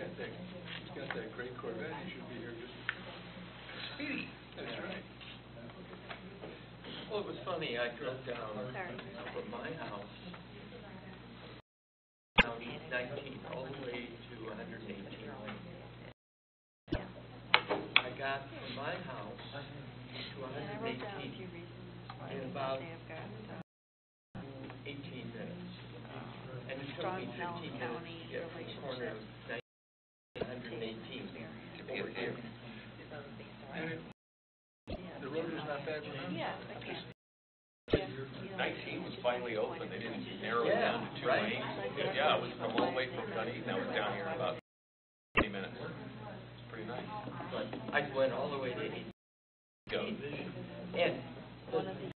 got that great Corvette. He should be here just speedy. That's right. Well, it was funny. I drove down from my house, County 19, all the way to 118. I got from my house to 118 in about 18 minutes. And it took me 15 minutes to get from the corner of 118 over here. The road is not bad for him? Yeah. 19 was finally open. They didn't narrow it down to 2 lanes. Yeah, it was from all the way from Dunedin. I was down here in about 20 minutes. It's pretty nice. But I went all the way to 80. And One of the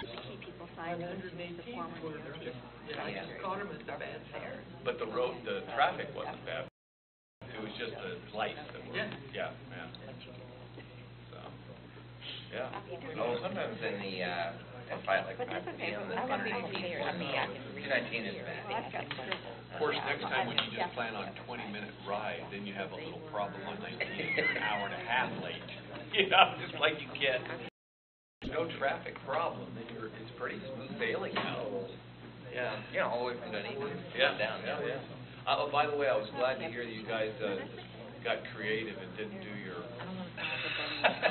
key people signed was the 118 former were DOT. just, I just caught him at the bad time. But the road, the traffic wasn't bad. It was just the lights that were, yeah. So, yeah. Oh, sometimes in the, that fight like 5 p.m. the 219 is bad. Of course, next time when you just plan on a 20-minute ride, then you have a little problem on 19. You're an hour and a half late. You know, just like you get no traffic problem, then it's pretty smooth sailing now. Yeah. You know, all the way from Dunedin down. Yeah. Oh, by the way, I was glad to hear that you guys got creative and didn't do your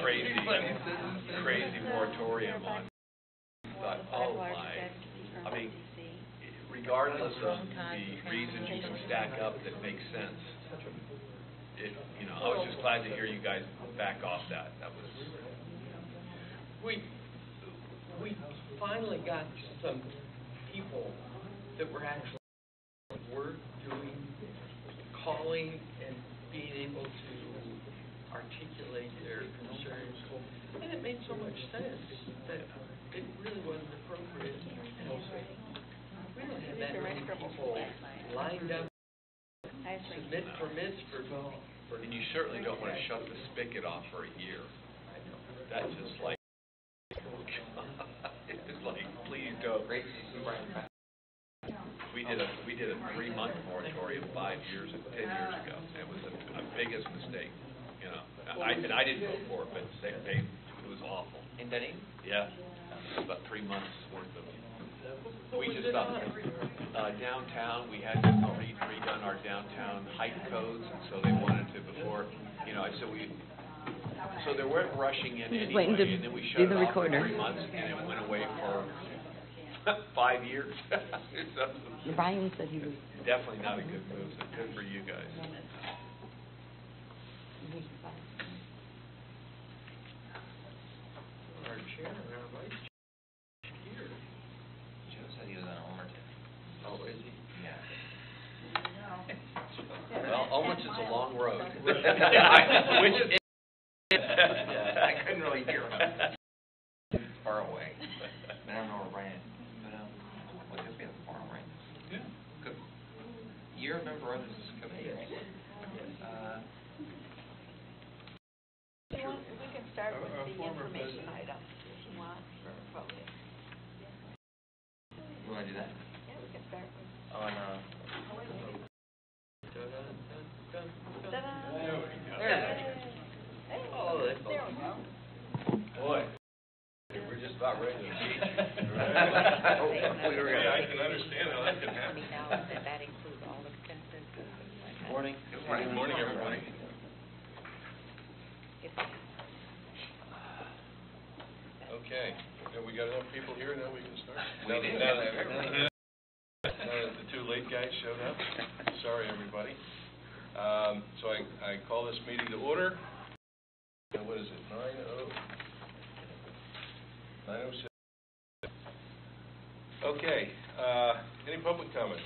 crazy moratorium on. Thought, oh my! I mean, regardless of the reasons you can stack up that make sense, I was just glad to hear you guys back off that. That was. We finally got some people that were actually calling and being able to articulate their concerns, and it made so much sense that it really wasn't appropriate. We don't have that many people lined up to submit permits for. And you certainly don't want to shut the spigot off for a year. That's just like, it's like, please don't. We did a 3-month moratorium 10 years ago. It was the biggest mistake, And I didn't vote for it, but it was awful. In Dunedin? Yeah, about 3 months worth of. We just stopped downtown. We had redone our downtown height codes, and so they wanted to before. So they weren't rushing in anyway, and then we shut it off for 3 months, and it went away for 5 years. So, Brian said he was. Definitely not a good move. So good for you guys. Our chairman, our vice chair. Joe said he was on Almerton. Oh, is he? Yeah. Well, almost it's a long road. Which is. I couldn't really hear him. It's far away. But I don't know where Brian is. But, I guess we have a farm, right? Yeah. Good. You remember others is coming here, right? We can start with the information items if you want for voting. You want to do that? Yeah, we can start with. On, Ta-da! There Hey, Oh, that's there we go. Boy, we're just about ready to teach. I can understand how that can happen. That includes all expenses. Morning. Good morning. Good morning, everybody. Okay, have we got enough people here now we can start? We do. Now that the 2 late guys showed up, sorry everybody. So I call this meeting to order. And what is it, 9:06? Okay, any public comments?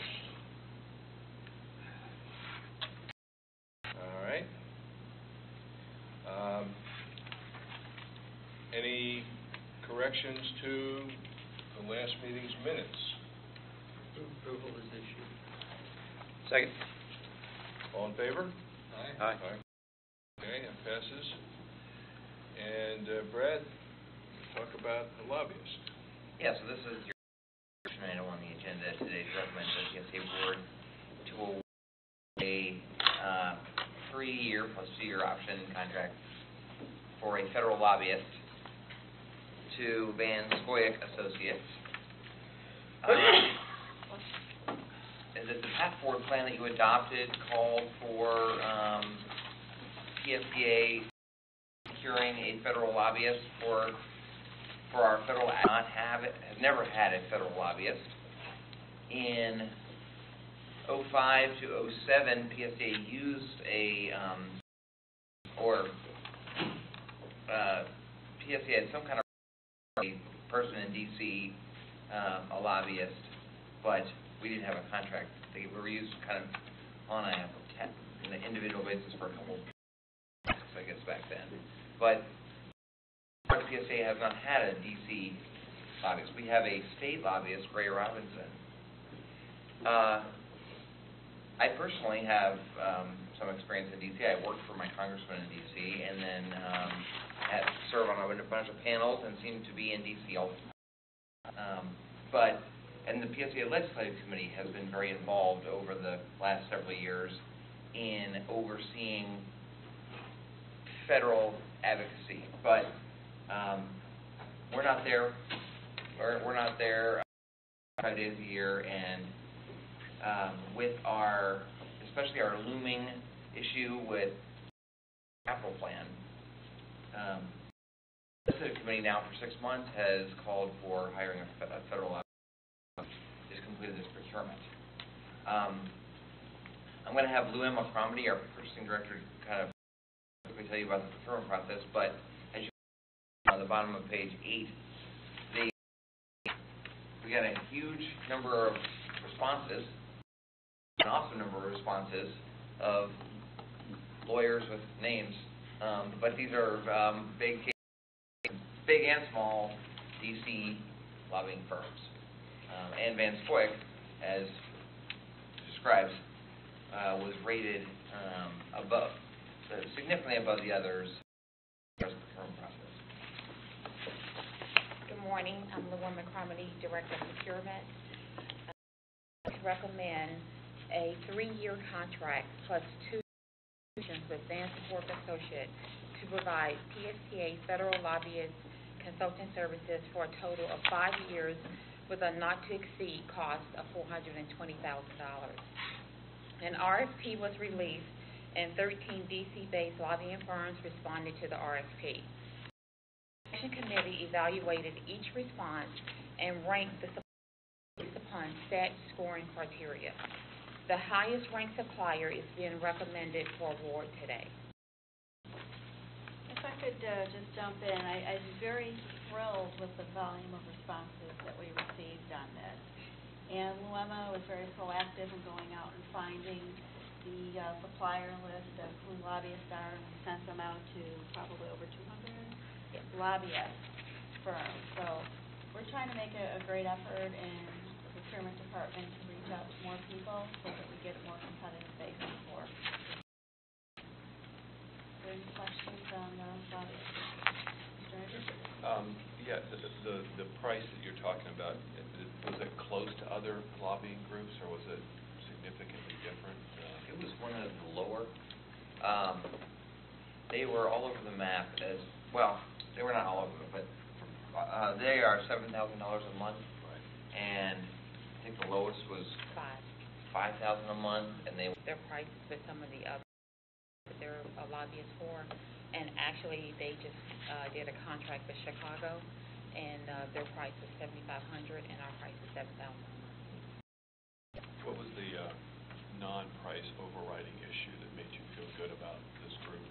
All right. Any corrections to the last meeting's minutes? Approval is issued. Second. All in favor? Aye. Okay, that passes. And Brad, talk about the lobbyist. Yeah, so this is your action item on the agenda today to recommend to the DSA board to award a 3-year plus 2-year option contract for a federal lobbyist to Van Scoyoc Associates. And that the path forward plan that you adopted called for PSTA securing a federal lobbyist for our federal, not have it, has never had a federal lobbyist. In 05 to 07, PSTA used PSTA had some kind of a person in D.C., a lobbyist, but we didn't have a contract. They were used kind of on an individual basis for a couple of months, I guess, back then. But the PSA has not had a D.C. lobbyist. We have a state lobbyist, Ray Robinson. I personally have some experience in D.C. I worked for my congressman in D.C. and then had served on a bunch of panels and seemed to be in D.C. all the time. And the PSA Legislative Committee has been very involved over the last several years in overseeing federal advocacy. But we're not there. We're not there 5 days a year, and with especially our looming issue with capital plan, the Legislative Committee now for 6 months has called for hiring a federal lobbyist. Just completed this procurement. I'm going to have Lou Emma Cromedy, our purchasing director, kind of quickly tell you about the procurement process, but as you see on the bottom of page 8, we got a huge number of responses, an awesome number of responses of lawyers with names, but these are big and small D.C. lobbying firms. And Van Scoyoc, as describes, was rated significantly above the others as the procurement process. Good morning. I'm Luann McCromedy, Director of Procurement. I recommend a 3-year contract plus 2 solutions with Van Scoyoc Associates to provide PSTA federal lobbyist consulting services for a total of 5 years with a not-to-exceed cost of $420,000. An RFP was released, and 13 D.C.-based lobbying firms responded to the RFP. The selection committee evaluated each response and ranked the suppliers based upon set scoring criteria. The highest-ranked supplier is being recommended for award today. If I could just jump in, I'm very thrilled with the volume of responses that we received on this. And Luema was very proactive in going out and finding the supplier list of who lobbyists are, and we sent them out to probably over 200 lobbyist firms. So we're trying to make a great effort in the procurement department to reach out to more people so that we get a more competitive basis for. Any questions on lobbyists? Mr. Edwards? Yeah, the price that you're talking about, was it close to other lobbying groups, or was it significantly different? It was one of the lower. They were all over the map as well. They were not all over, but they are $7,000 a month, Right. and I think the lowest was $5,000 a month, and Their prices with some of the other that they're a lobbyist for, and actually they just did a contract with Chicago, and their price was $7,500, and our price is $7,000 a month. What was the non-price overriding issue that made you feel good about this group?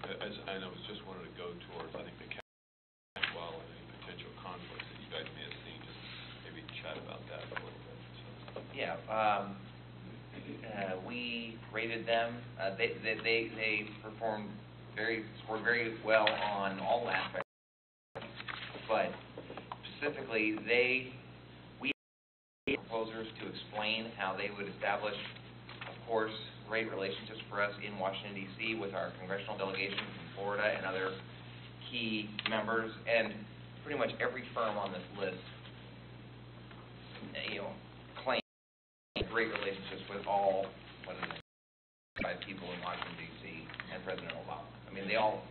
I know it's just wanted to go towards, I think, the capital as well, and any potential conflicts that you guys may have seen. Just maybe chat about that a little bit. So. Yeah, we rated them. They scored very well on all aspects, but specifically, we asked proposers to explain how they would establish, of course, great relationships for us in Washington, D.C. with our congressional delegation from Florida and other key members, and pretty much every firm on this list, claims great relationships with all 5 people in Washington, D.C. President Obama. I mean, they all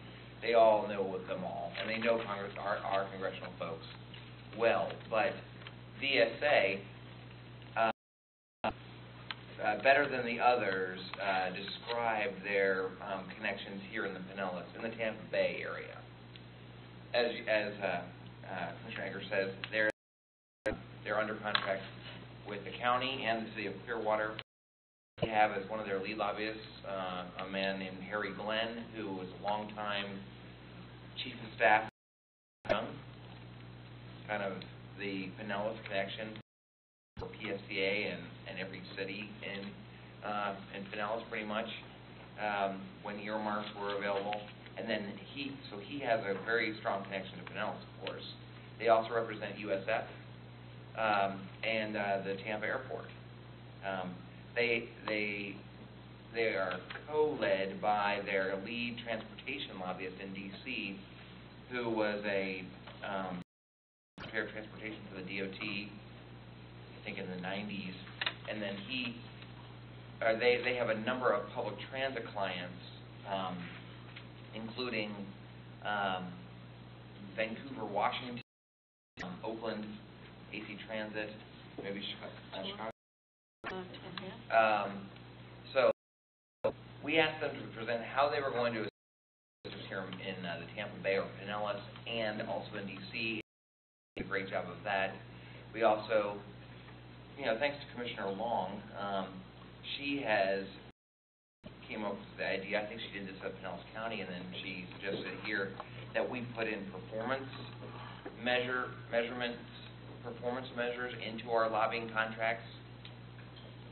know them all, and they know our congressional folks well. But VSA, better than the others, describe their connections here in the Pinellas, in the Tampa Bay area. As Commissioner Egger says, they're under contract with the county and the city of Clearwater. They have as one of their lead lobbyists a man named Harry Glenn, who was a longtime chief of staff, kind of the Pinellas connection for PSTA and every city in Pinellas, pretty much, when earmarks were available. And then he has a very strong connection to Pinellas, of course. They also represent USF and the Tampa Airport. They are co-led by their lead transportation lobbyist in D.C., who was a Secretary of Transportation for the DOT, I think in the 90s, and then they have a number of public transit clients, including Vancouver, Washington, Oakland, AC Transit, maybe Chicago. So we asked them to present how they were going to assist here in the Tampa Bay or Pinellas, and also in D.C. Did a great job of that. We also, thanks to Commissioner Long, she came up with the idea. I think she did this at Pinellas County, and then she suggested here that we put in performance measures into our lobbying contracts.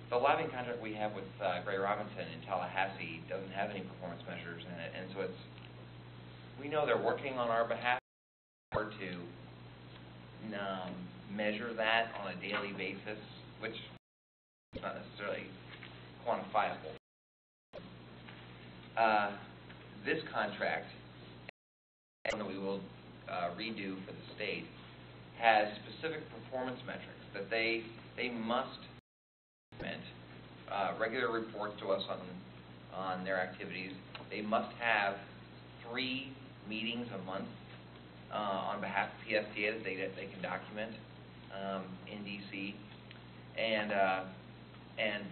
The lobbying contract we have with Gray Robinson in Tallahassee doesn't have any performance measures in it, and so we know they're working on our behalf to measure that on a daily basis, which is not necessarily quantifiable. This contract, that we will redo for the state, has specific performance metrics that they must implement, regular reports to us on their activities. They must have 3 meetings a month on behalf of PSTA that they can document in D.C. And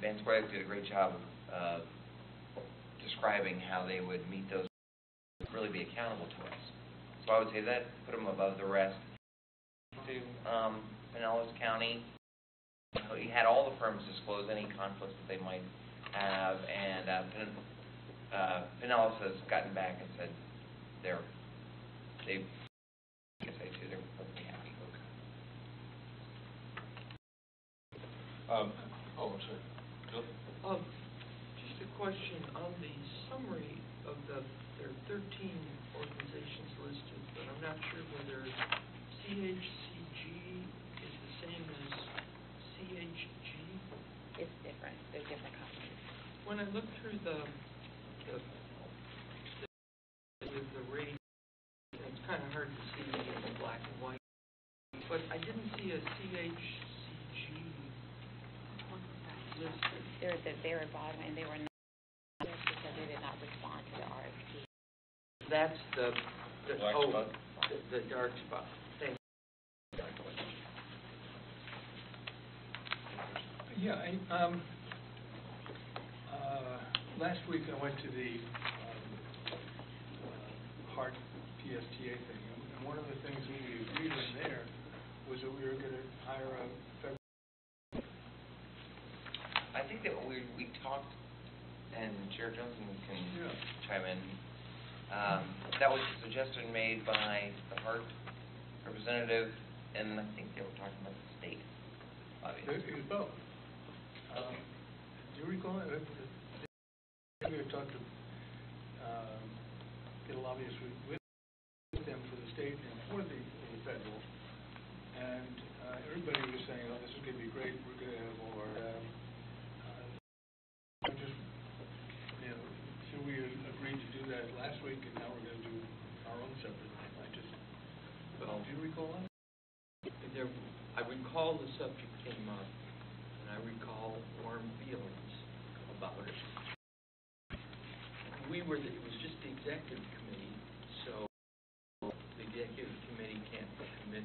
Van Square did a great job of describing how they would meet those, really be accountable to us. So I would say that put them above the rest. To Pinellas County, he had all the firms disclose any conflicts that they might have, and Pinellas has gotten back and said they're perfectly happy. I'm sorry. Bill? Just a question on the summary of there are 13 organizations listed, but I'm not sure whether CHCG is the same as CHG. It's different. They're different companies. When I look through the rate, it's kind of hard to see in black and white, but I didn't see a CHCG listed. They're at the very bottom, and they were not because they did not respond to the RFP. That's the Black spot? the dark spot. Thank you. Yeah, last week I went to the HART PSTA thing, and one of the things that we agreed on there was that we were going to hire a federal. I think that we talked, and Chair Johnson can chime in. That was a suggestion made by the HART representative, and I think they were talking about the state. It was both. Do you recall it? We had talked to get a lobbyist with them for the state and for the federal, and everybody was saying, "Oh, this is going to be great. We're going to have all our." So we agreed to do that last week, and now we're going to do our own separate thing. Do you recall that? I recall the subject came up, and I recall warm feelings about it. it was just the executive committee, so the executive committee can't commit,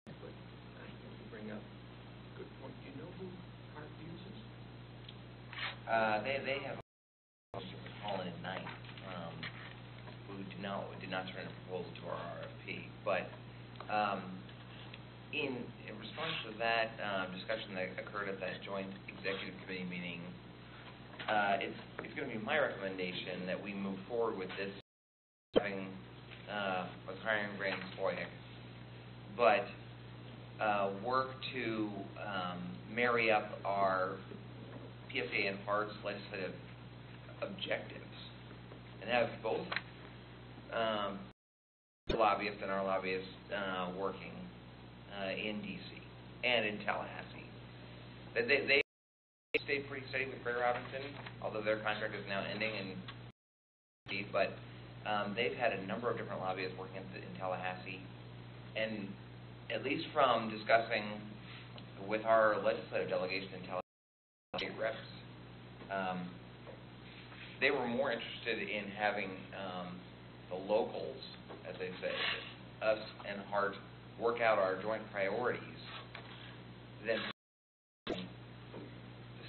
but I think you bring up a good point. Do you know who Hart uses? They have Holland and Knight, who did not turn in a proposal to our RFP. But in response to that discussion that occurred at that joint executive committee meeting, it's going to be my recommendation that we move forward with this, with hiring Brandon Spoyak, but work to marry up our PSA and HART's legislative objectives, and have both the lobbyists and our lobbyists working in D.C. and in Tallahassee. They stayed pretty steady with Gray Robinson, although their contract is now ending, but they've had a number of different lobbyists working in Tallahassee, and at least from discussing with our legislative delegation in Tallahassee state reps, they were more interested in having the locals, as they say, us and HART, work out our joint priorities than the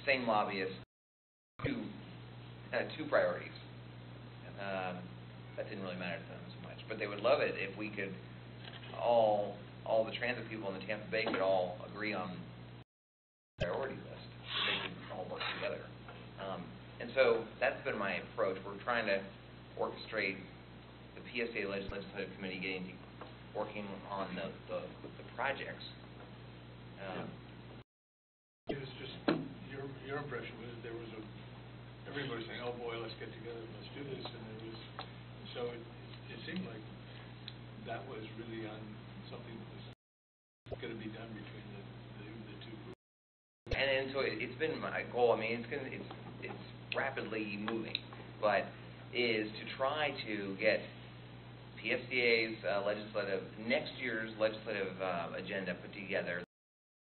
same lobbyists two priorities. That didn't really matter to them so much, but they would love it if we could all the transit people in the Tampa Bay could all agree on the priority list, so they could all work together. And so that's been my approach. We're trying to orchestrate the PSA Legislative Committee working on the projects. It was just, your impression was that there was everybody saying, oh boy, let's get together and let's do this, and so it seemed like that was really on something that was going to be done between the two groups. And so it's been my goal. I mean, it's rapidly moving, but is to try to get PSDA's next year's legislative agenda put together,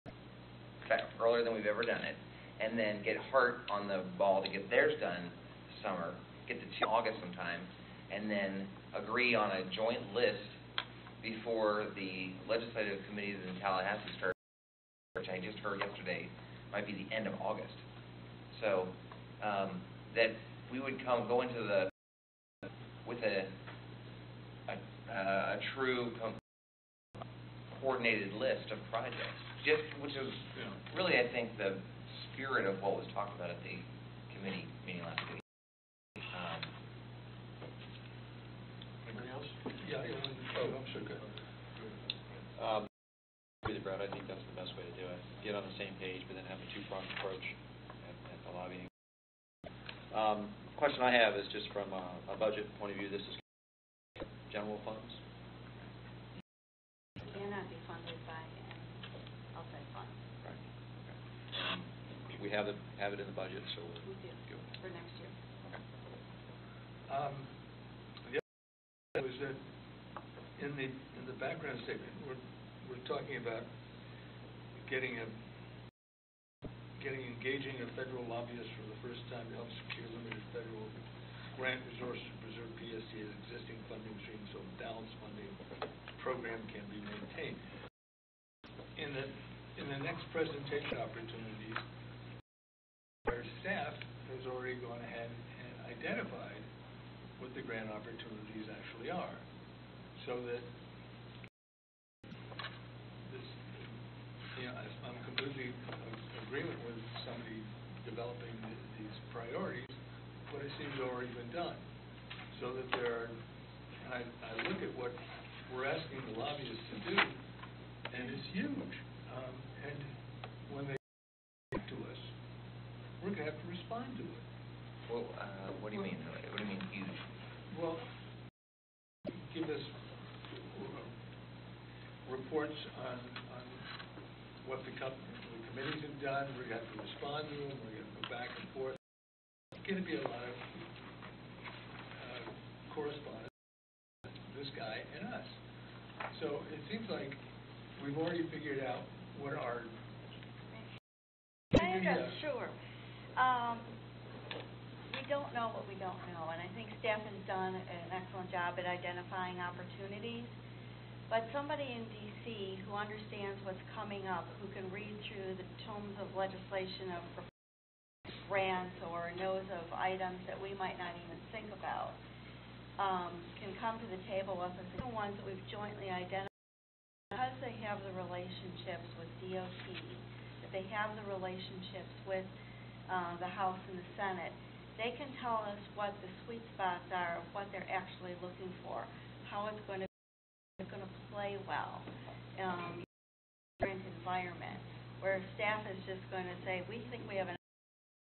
in fact, earlier than we've ever done it, and then get HART on the ball to get theirs done this summer, get to August sometime, and then agree on a joint list before the legislative committees in Tallahassee start, which I just heard yesterday might be the end of August. So that we would go into with a true coordinated list of projects, which is really, I think, the spirit of what was talked about at the committee meeting last week. Anybody else? Yeah, I'm sure, good. Really, Brad, I think that's the best way to do it. Get on the same page, but then have a two-pronged approach at the lobbying. Question I have is just from a budget point of view. This is general funds. It cannot be funded by outside funds. Right. Okay. We have it in the budget, so We do, for next year. Okay. The other was that in the background statement, we're talking about engaging a federal lobbyist for the first time to help secure limited federal grant resources to preserve PSDA's existing funding stream so balanced funding program can be maintained. In the next presentation opportunities, our staff has already gone ahead and identified what the grant opportunities actually are, so that I'm completely in agreement with somebody developing these priorities, but it seems already been done. So that I look at what we're asking the lobbyists to do, and it's huge. And when they come to us, we're going to have to respond to it. Well, what do you mean? What do you mean huge? Well, give us reports on what the committees have done. We're going to have to respond to them. We're going to go back and forth. It's going to be a lot of correspondence, this guy and us. So it seems like we've already figured out what our... Sure. we don't know what we don't know, and I think staff has done an excellent job at identifying opportunities. But somebody in D.C. who understands what's coming up, who can read through the tomes of legislation of grants or knows of items that we might not even think about, can come to the table with us. The ones that we've jointly identified, because they have the relationships with DOT, that they have the relationships with the House and the Senate, they can tell us what the sweet spots are of what they're actually looking for, how it's going to play well in a different environment, where staff is just going to say, we think we have an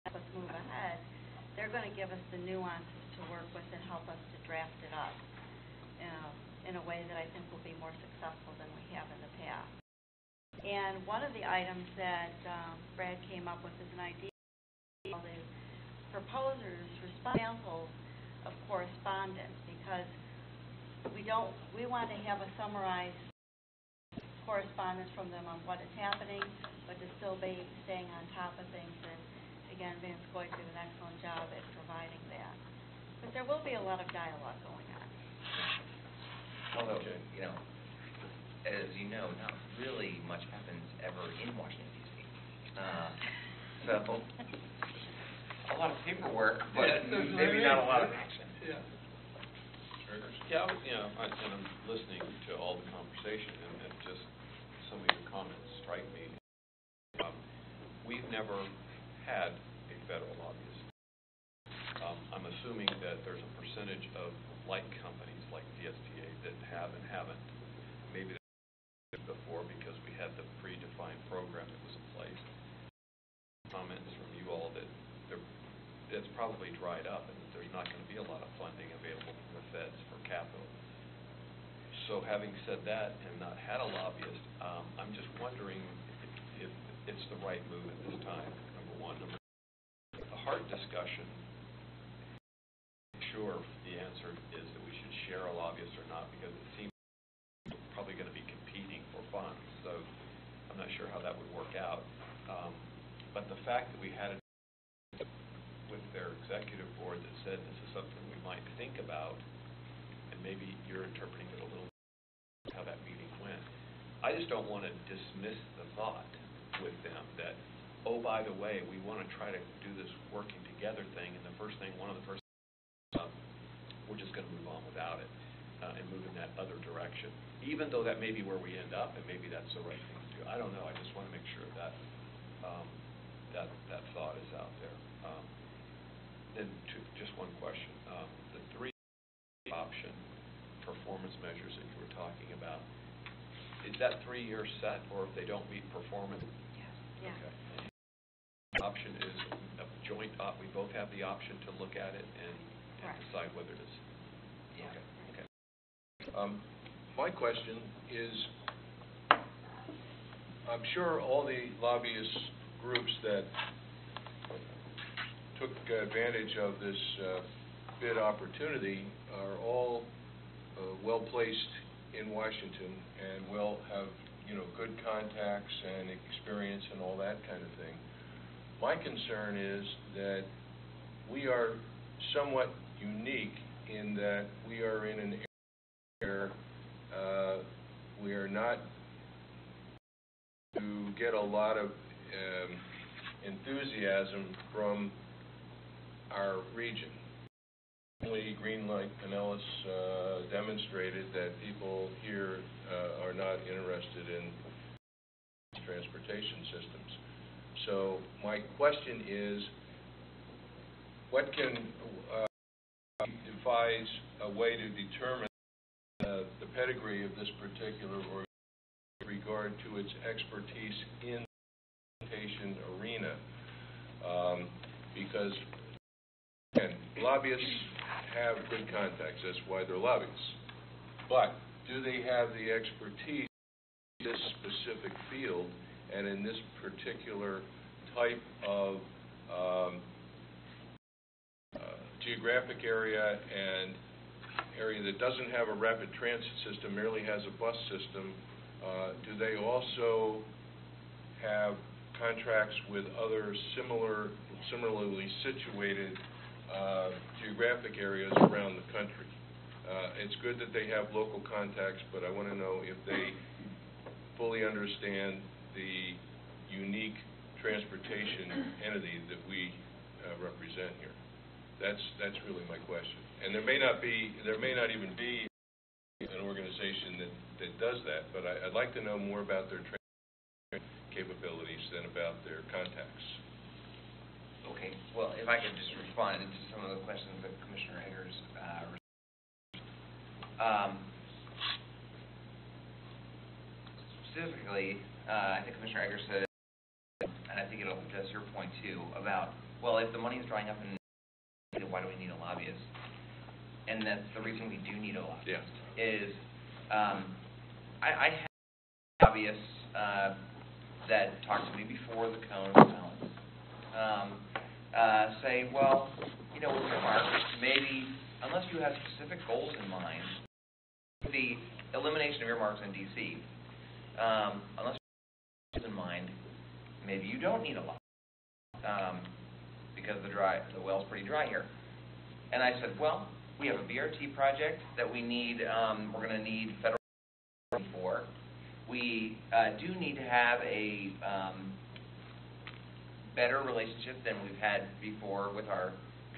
help us move ahead. They're going to give us the nuances to work with and help us to draft it up in a way that I think will be more successful than we have in the past. And one of the items that Brad came up with is an idea of the proposers' examples of correspondence, because we want to have a summarized correspondence from them on what is happening, but to still be staying on top of things. And again, Van Scoy did an excellent job at providing that. But there will be a lot of dialogue going on. Although, as you know, not really much happens ever in Washington, D.C. So, a lot of paperwork, but maybe not a lot of action. Yeah. Yeah, I'm listening to all the conversation, and just some of your comments strike me. We've never had a federal lobbyist. I'm assuming that there's a percentage of like companies like DSTA that have and haven't. Maybe before because we had the predefined program that was in place. Comments from you all that it's probably dried up and that there's not going to be a lot of funding available from the feds for capital. So having said that and not had a lobbyist, I'm just wondering if it's the right move at this time, number one. Number two, a hard discussion. Sure, the answer is that we should share a lobbyist or not, because it seems we're probably going to be competing for funds. So I'm not sure how that would work out. But the fact that we had it with their executive board that said this is something we might think about, and maybe you're interpreting it a little bit how that meeting went. I just don't want to dismiss the thought with them that, oh, by the way, we want to try to do this working together thing, and one of the first we're just going to move on without it and move in that other direction, even though that may be where we end up, and maybe that's the right thing to do. I don't know. I just want to make sure that that thought is out there. Then just one question. The 3 option performance measures that you were talking about, is that 3-year set, or if they don't meet performance? Yeah. Okay. Option is a joint, we both have the option to look at it and decide whether it is. Yeah. Okay. My question is, I'm sure all the lobbyist groups that took advantage of this bid opportunity are all well-placed in Washington and will have, good contacts and experience and all that kind of thing. My concern is that we are somewhat unique in that we are in an area where we are not to get a lot of enthusiasm from our region. Only Greenlight Pinellas demonstrated that people here are not interested in transportation systems. So my question is, what can devise a way to determine the pedigree of this particular organization with regard to its expertise in the transportation arena? Because, again, lobbyists have good contacts. That's why they're lobbyists. But do they have the expertise in this specific field and in this particular type of geographic area and area that doesn't have a rapid transit system, merely has a bus system? Do they also have contracts with other similarly situated geographic areas around the country. It's good that they have local contacts, but I want to know if they fully understand the unique transportation entity that we represent here. That's really my question. And there may not even be an organization that does that, but I'd like to know more about their training capabilities than about their contacts. Okay, well, if I could just respond to some of the questions that Commissioner Eggers specifically, I think Commissioner Eggers said, and I think it'll address your point too, about, well, if the money is drying up, and why do we need a lobbyist? And that's the reason we do need a lobbyist. Yeah. Is I have lobbyists that talk to me before the cone balance. Say, well, with earmarks, maybe, unless you have specific goals in mind, the elimination of earmarks in D.C., unless you have goals in mind, maybe you don't need a lot, because the well's pretty dry here. And I said, well, we have a BRT project that we need, we're going to need federal money for. We do need to have a better relationship than we've had before with our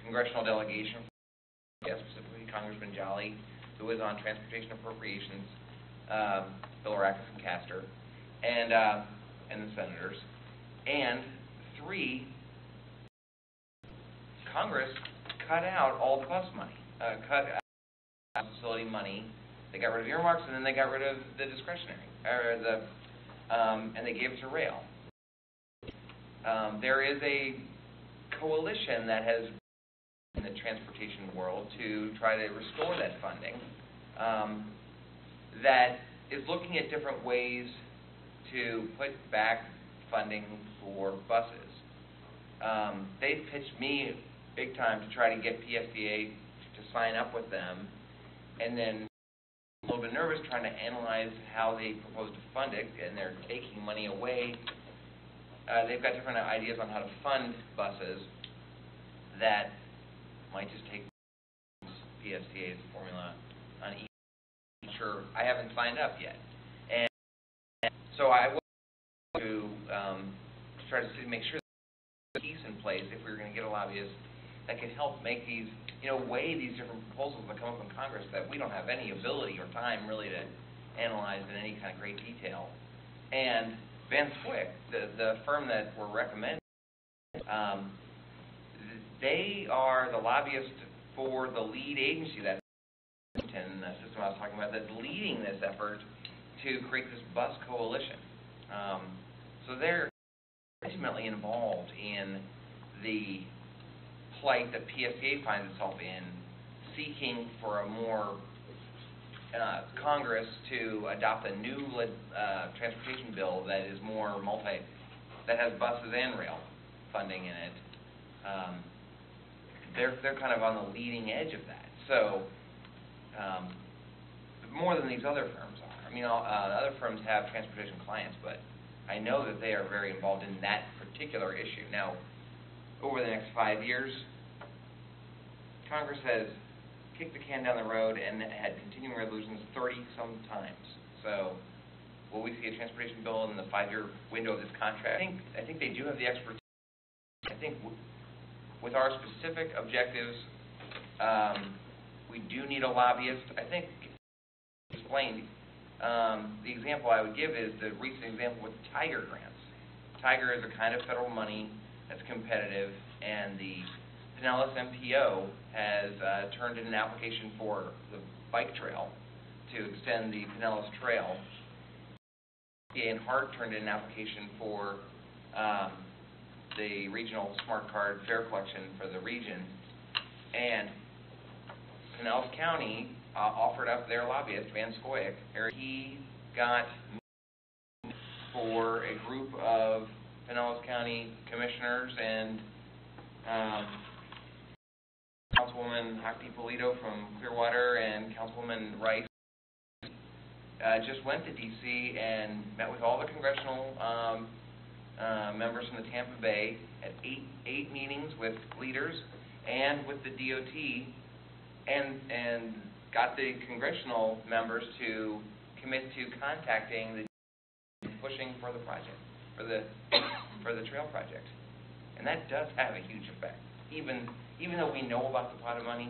congressional delegation, specifically Congressman Jolly, who is on transportation appropriations, Bilirakis and Castor, and the senators. And 3, Congress cut out all the bus money, cut out facility money. They got rid of earmarks, and then they got rid of the discretionary, and they gave it to rail. There is a coalition that has in the transportation world to try to restore that funding, that is looking at different ways to put back funding for buses. They've pitched me big time to try to get PSDA to sign up with them, and then a little bit nervous trying to analyze how they propose to fund it, and they're taking money away. They've got different ideas on how to fund buses that might just take PSDA's formula on each. Sure, I haven't signed up yet, and so I will to try to make sure there's a piece in place if we were going to get a lobbyist that can help make these, weigh these different proposals that come up in Congress that we don't have any ability or time really to analyze in any kind of great detail. And Van Swick, the firm that we're recommending, they are the lobbyist for the lead agency, that system I was talking about, that's leading this effort to create this bus coalition. So they're intimately involved in the plight that PSDA finds itself in, seeking for a more Congress to adopt a new transportation bill that is more that has buses and rail funding in it. They're kind of on the leading edge of that. So more than these other firms are. I mean, other firms have transportation clients, but I know that they are very involved in that particular issue. Now, over the next 5 years, Congress has kicked the can down the road and had continuing resolutions 30-some times. So, will we see a transportation bill in the 5-year window of this contract? I think they do have the expertise. I think with our specific objectives, we do need a lobbyist. I think, explained, the example I would give is the recent example with Tiger grants. Tiger is a kind of federal money that's competitive, and the Pinellas MPO has turned in an application for the bike trail to extend the Pinellas Trail. And Hart turned in an application for the regional smart card fare collection for the region. And Pinellas County offered up their lobbyist, Van Scoyoc. He got for a group of Pinellas County commissioners and Councilwoman Hockney Polito from Clearwater and Councilwoman Rice just went to D.C. and met with all the congressional members from the Tampa Bay at eight meetings with leaders, and with the DOT, and got the congressional members to commit to contacting the pushing for the project, for the trail project. And that does have a huge effect. Even though we know about the pot of money,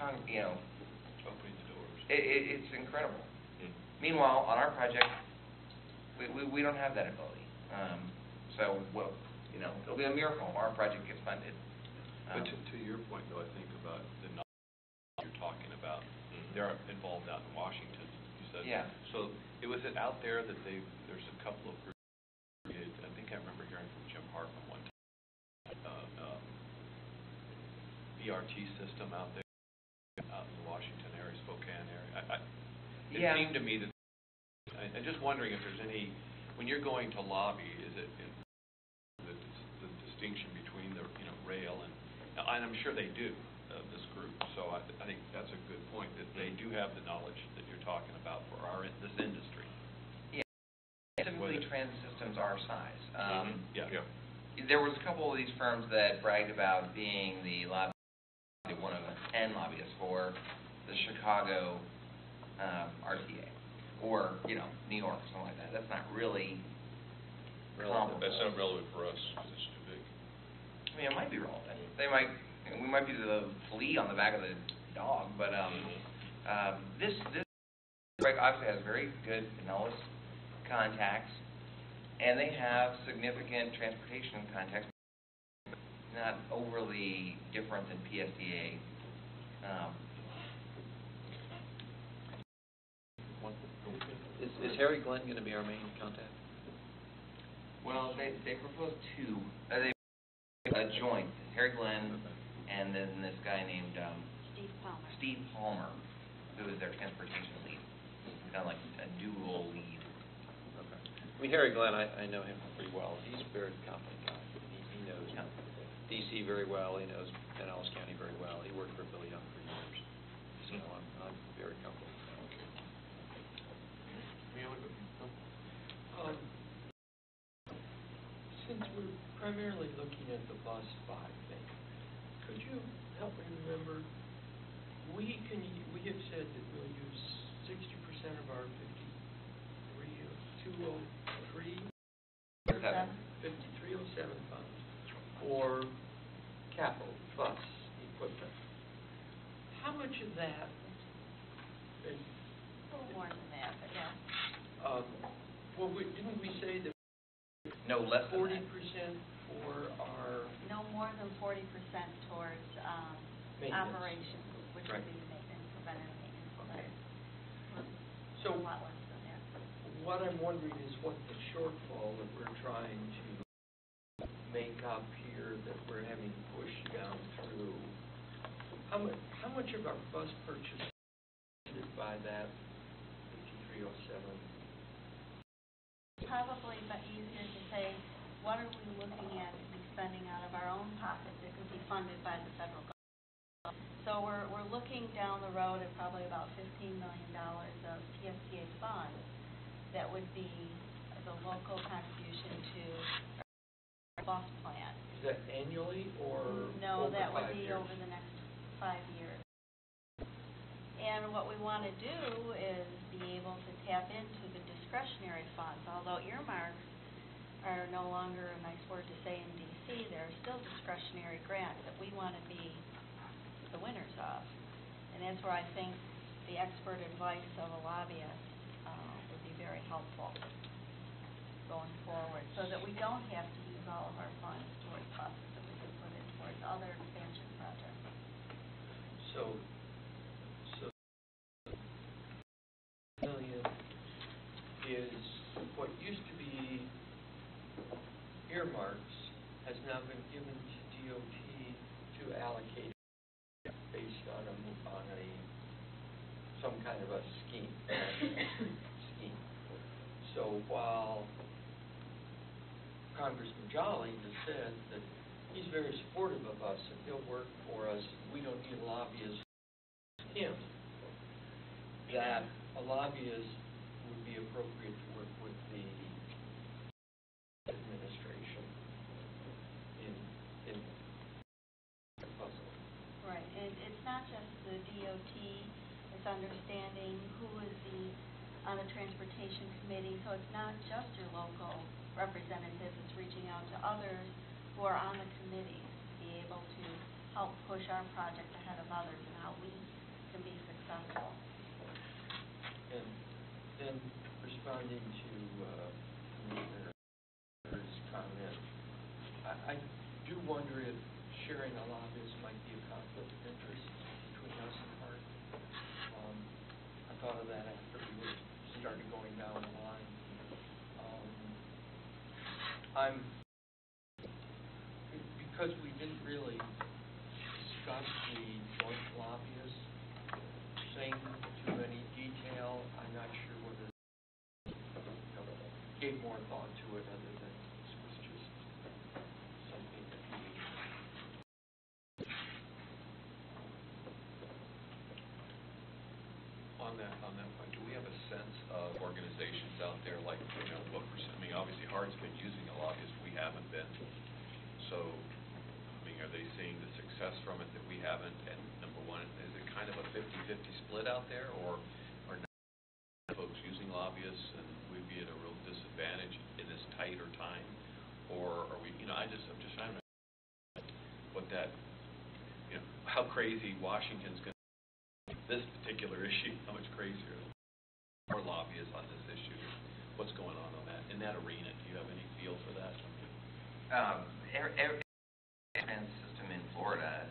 Opening the doors. it's incredible. Meanwhile, on our project, we don't have that ability. So, well, it'll be a miracle if our project gets funded. But to your point, though, I think about the knowledge you're talking about, they're involved out in Washington, you said. Yeah. So, was it out there that there's a couple of groups, I think I remember hearing from Jim Hartman one time, BRT system out there, out in the Washington area, Spokane area. It seemed to me that, I'm just wondering if there's any, when you're going to lobby, is it the distinction between the rail and I'm sure they do, this group. So I think that's a good point, that they do have the knowledge that you're talking about for this industry. Yeah, typically transit systems our size. Yeah. There was a couple of these firms that bragged about being the lobby, one of 10 lobbyists for the Chicago RTA, or New York, something like that. That's not really comparable. That's not relevant for us, because it's too big. I mean, it might be relevant. We might be the flea on the back of the dog, but this obviously has very good Pinellas contacts, and they have significant transportation contacts, not overly different than PSDA. Is Harry Glenn going to be our main contact? Well, they proposed two. A joint, Harry Glenn, and then this guy named Steve Palmer, who is their transportation lead. Kind of like a dual lead. Okay. I mean, Harry Glenn, I know him pretty well. He's a very competent guy. He knows D.C. very well. He knows Pinellas County very well. He worked for Bill Young for years. So I'm very comfortable. Since we're primarily looking at the bus buy thing, could you help me remember, we have said that we'll use 60% of our 5307 funds for capital bus equipment. How much of that is... A little more than that, but yeah. Well, didn't we say that No less than 40% that. for our... No more than 40% towards Maintenance. operations, which Right. would be the maintenance, preventative maintenance. Okay. So So a lot less than that. what I'm wondering is what the shortfall that we're trying to make up here, that we're having to push down through, how much of our bus purchase is by that 5307? Probably, but easier to say, what are we looking at to be spending out of our own pockets that could be funded by the federal government? So we're looking down the road at probably about $15 million of PSTA funds that would be the local contribution to our bus plan. Is that annually or No, over that would 5 be years? over the next 5 years. And what we want to do is be able to tap into the discretionary funds. Although earmarks are no longer a nice word to say in D.C., there are still discretionary grants that we want to be the winners of. And that's where I think the expert advice of a lobbyist would be very helpful going forward, so that we don't have to use all of our funds towards buses, that we can put it towards other expansion projects. So million is what used to be earmarks has now been given to DOT to allocate based on some kind of a scheme. So while Congressman Jolly has said that he's very supportive of us and he'll work for us, we don't need a lobbyist like him, that a lobbyist would be appropriate to work with the administration in the puzzle. understanding who is on the transportation committee, so it's not just your local representatives, it's reaching out to others who are on the committees to be able to help push our project ahead of others and how we can be successful. And then responding to Commissioner's comment, I do wonder if sharing a lobbyist might be a conflict of interest between us and Hart. I thought of that after we started going down the line. Because we didn't really discuss the joint lobbyist thing too many detail, I'm not sure whether gave more thought to it other than this was just something that we On that point, do we have a sense of organizations out there, like, what percent, obviously Hart's been using a lobbyist, we haven't been. So, are they seeing the success from it that we haven't? And number one, is it kind of a 50-50 split out there, or are folks using lobbyists and we'd be at a real disadvantage in this tighter time? Or are we, I'm just trying to what that, how crazy Washington's going to this particular issue, how much crazier more lobbyists on this issue. What's going on that in that arena? Do you have any feel for that? Every transit system in Florida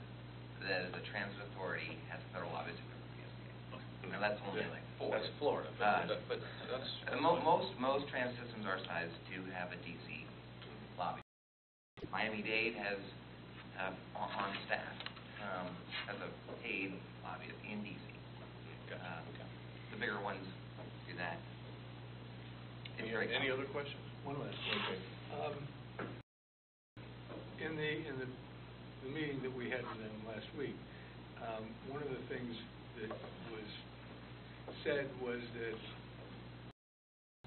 that is a transit authority has a federal lobbyist who runs the PSTA. Now that's only like 4. That's Florida, but that's most transit systems our size do have a DC lobby. Miami-Dade has on staff as a paid lobbyist in DC. The bigger ones do that. Any other questions? One last question. In the meeting that we had with them last week, one of the things that was said was that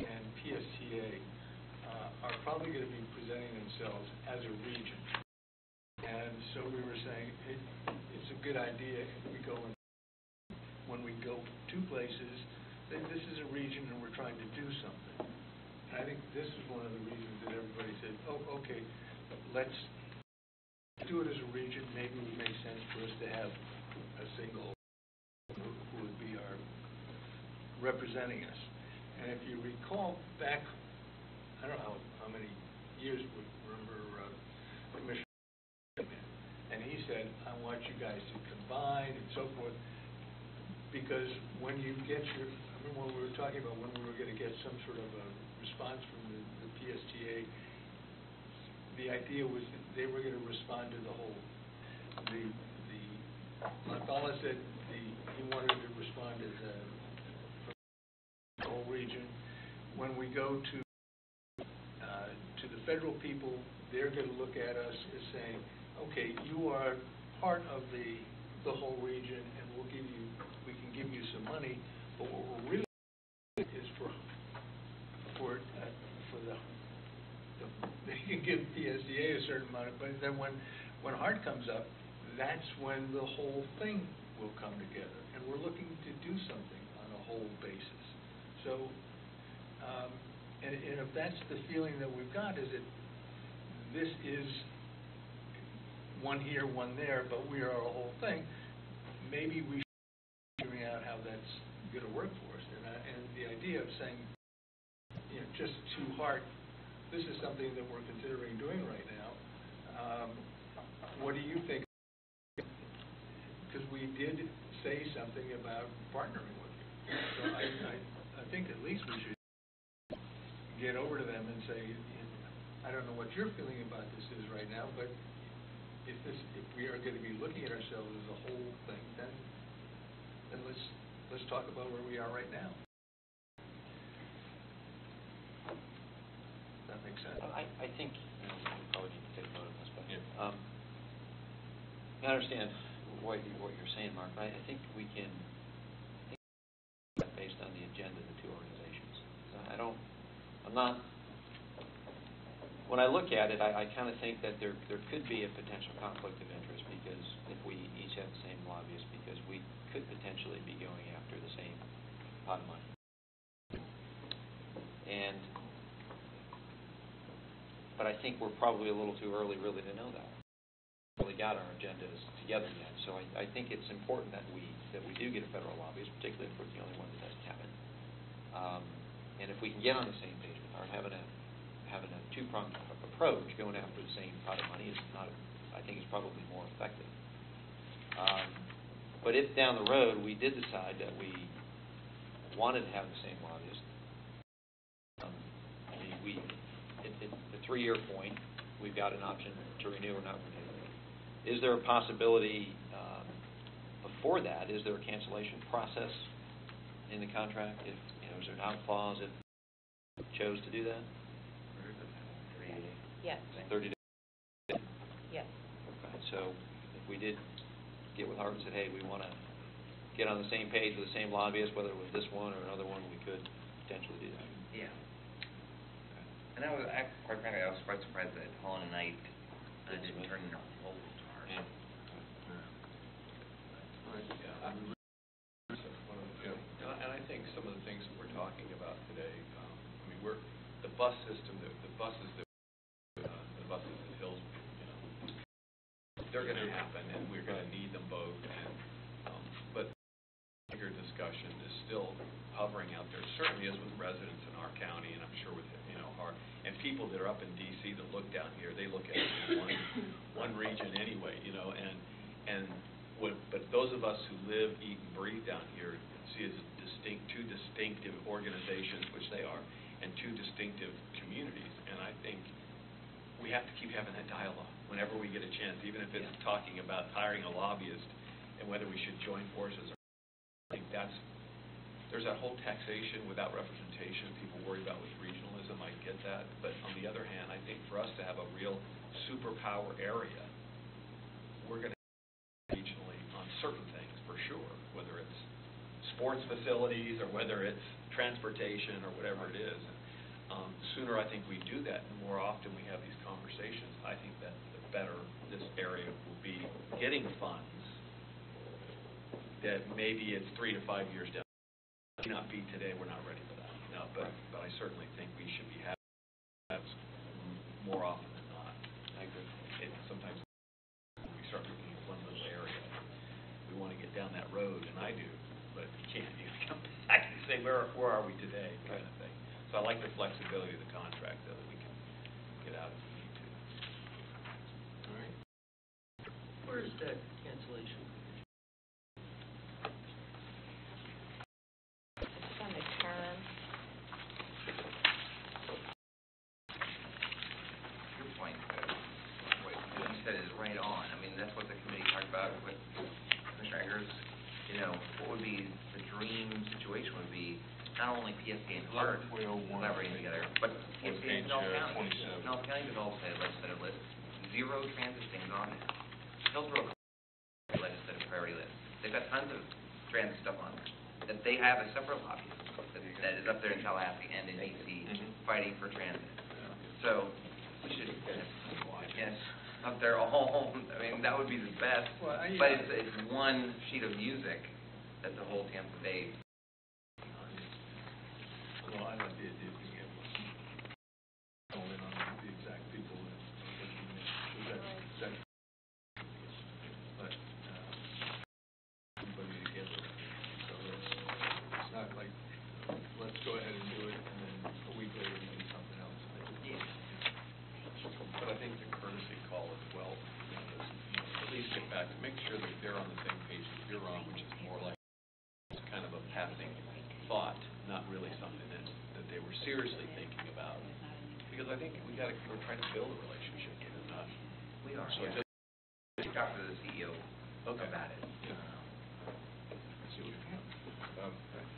and PSTA are probably going to be presenting themselves as a region. And so we were saying it's a good idea if we go in, when we go to places, that this is a region and we're trying to do something. And I think this is one of the reasons that everybody said, oh, okay, let's do it as a region. Maybe it would make sense for us to have a single who would be our representing us. And if you recall back, I don't know how many years we remember Commissioner, and he said, I want you guys to combine and so forth, because when you get your, I remember when we were talking about when we were going to get some sort of a response from the PSTA, the idea was that they were going to respond to the whole, Montbala said he wanted to respond as a whole region. When we go to the federal people, they're going to look at us as saying, okay, you are part of the whole region, and we can give you some money, but what we're really is for the they can give PSDA a certain amount of money. Then when Hart comes up, that's when the whole thing will come together, and we're looking to do something on a whole basis. So, and if that's the feeling that we've got, is that this is one here, one there, but we are a whole thing, maybe we should be figuring out how that's going to work for us. And the idea of saying, just to Hart, this is something that we're considering doing right now. What do you think? Because we did say something about partnering with you. So I think at least we should get over to them and say, I don't know what your feeling about this is right now, but if we are going to be looking at ourselves as a whole thing, then let's talk about where we are right now. That makes sense. I think we probably need to take note of this, but I understand what you're saying, Mark. I think we can based on the agenda of the two organizations. When I look at it, I kind of think that there could be a potential conflict of interest, because if we each have the same lobbyist, because we could potentially essentially be going after the same pot of money. But I think we're probably a little too early really to know that. We really got our agendas together yet. So I think it's important that we do get a federal lobbyist, particularly if we're the only one that doesn't have it. And if we can get on the same page with our having a two-pronged approach, going after the same pot of money is not, I think, is probably more effective. But if down the road we did decide that we wanted to have the same lobbyist, at the 3-year point, we've got an option to renew or not renew. Is there a possibility before that? Is there a cancellation process in the contract? If is there an out clause if we chose to do that? 30 days. Yes. 30 days. Yes. Okay. So if we did get with Hart and said, hey, we want to get on the same page with the same lobbyist, whether it was this one or another one, we could potentially do that. Yeah. And quite frankly, I was quite surprised that Holland and Knight didn't turn their whole ours. Yeah. And I think some of the things that we're talking about today, the bus system, the buses at Hillsborough, they're going to happen, and we're going to need them both. But bigger discussion is still hovering out there. It certainly is with residents in our county, and I'm sure with Hart and people that are up in D.C. that look down here. They look at it in one region anyway, but those of us who live, eat, and breathe down here see as two distinctive organizations, which they are, and two distinctive communities. And I think we have to keep having that dialogue whenever we get a chance, even if it's talking about hiring a lobbyist and whether we should join forces. I think there's that whole taxation without representation people worry about with regionalism. I get that, but on the other hand, I think for us to have a real superpower area, we're going to regionally on certain things for sure, whether it's sports facilities or whether it's transportation or whatever it is. Sooner I think we do that, and the more often we have these conversations, I think that the better this area will be getting funds that maybe it's 3 to 5 years down. It may not be today, we're not ready for that. No, but I certainly think we should be having that more often than not. I agree. Sometimes we start looking at one little area, we want to get down that road, and I do, but you can't. You come back and say, where are we today, kind of thing. So I like the flexibility of the contract, though, that we can get out if we need to. All right. Where is that cancellation? It's on the term. Your point, what you said is right on. I mean, that's what the committee talked about with Commissioner Eggers. What would be the dream situation would be not only PSTA and Hart collaborating together, but PSTA and Pinellas County. Pinellas County developed a legislative list, 0 transit things on it. Hillsborough legislative priority list. They've got tons of transit stuff on there. That they have a separate lobbyist that is up there in Tallahassee and in D.C. fighting for transit. So we should, up there all. I mean, that would be the best. Well, but it's one sheet of music that the whole Tampa Bay. Well, I like the idea of being able to call in on the exact people that but everybody together. So it's not like let's go ahead and do it, and then a week later we do something else. But I think the courtesy call as well, at least get back to make sure that they're on the same page that you're on, which is more like kind of a passing thought, not really something that they were seriously thinking about. Because I think we're trying to build a relationship here, not. We are. So Yeah. Just talk to the CEO about it. Yeah.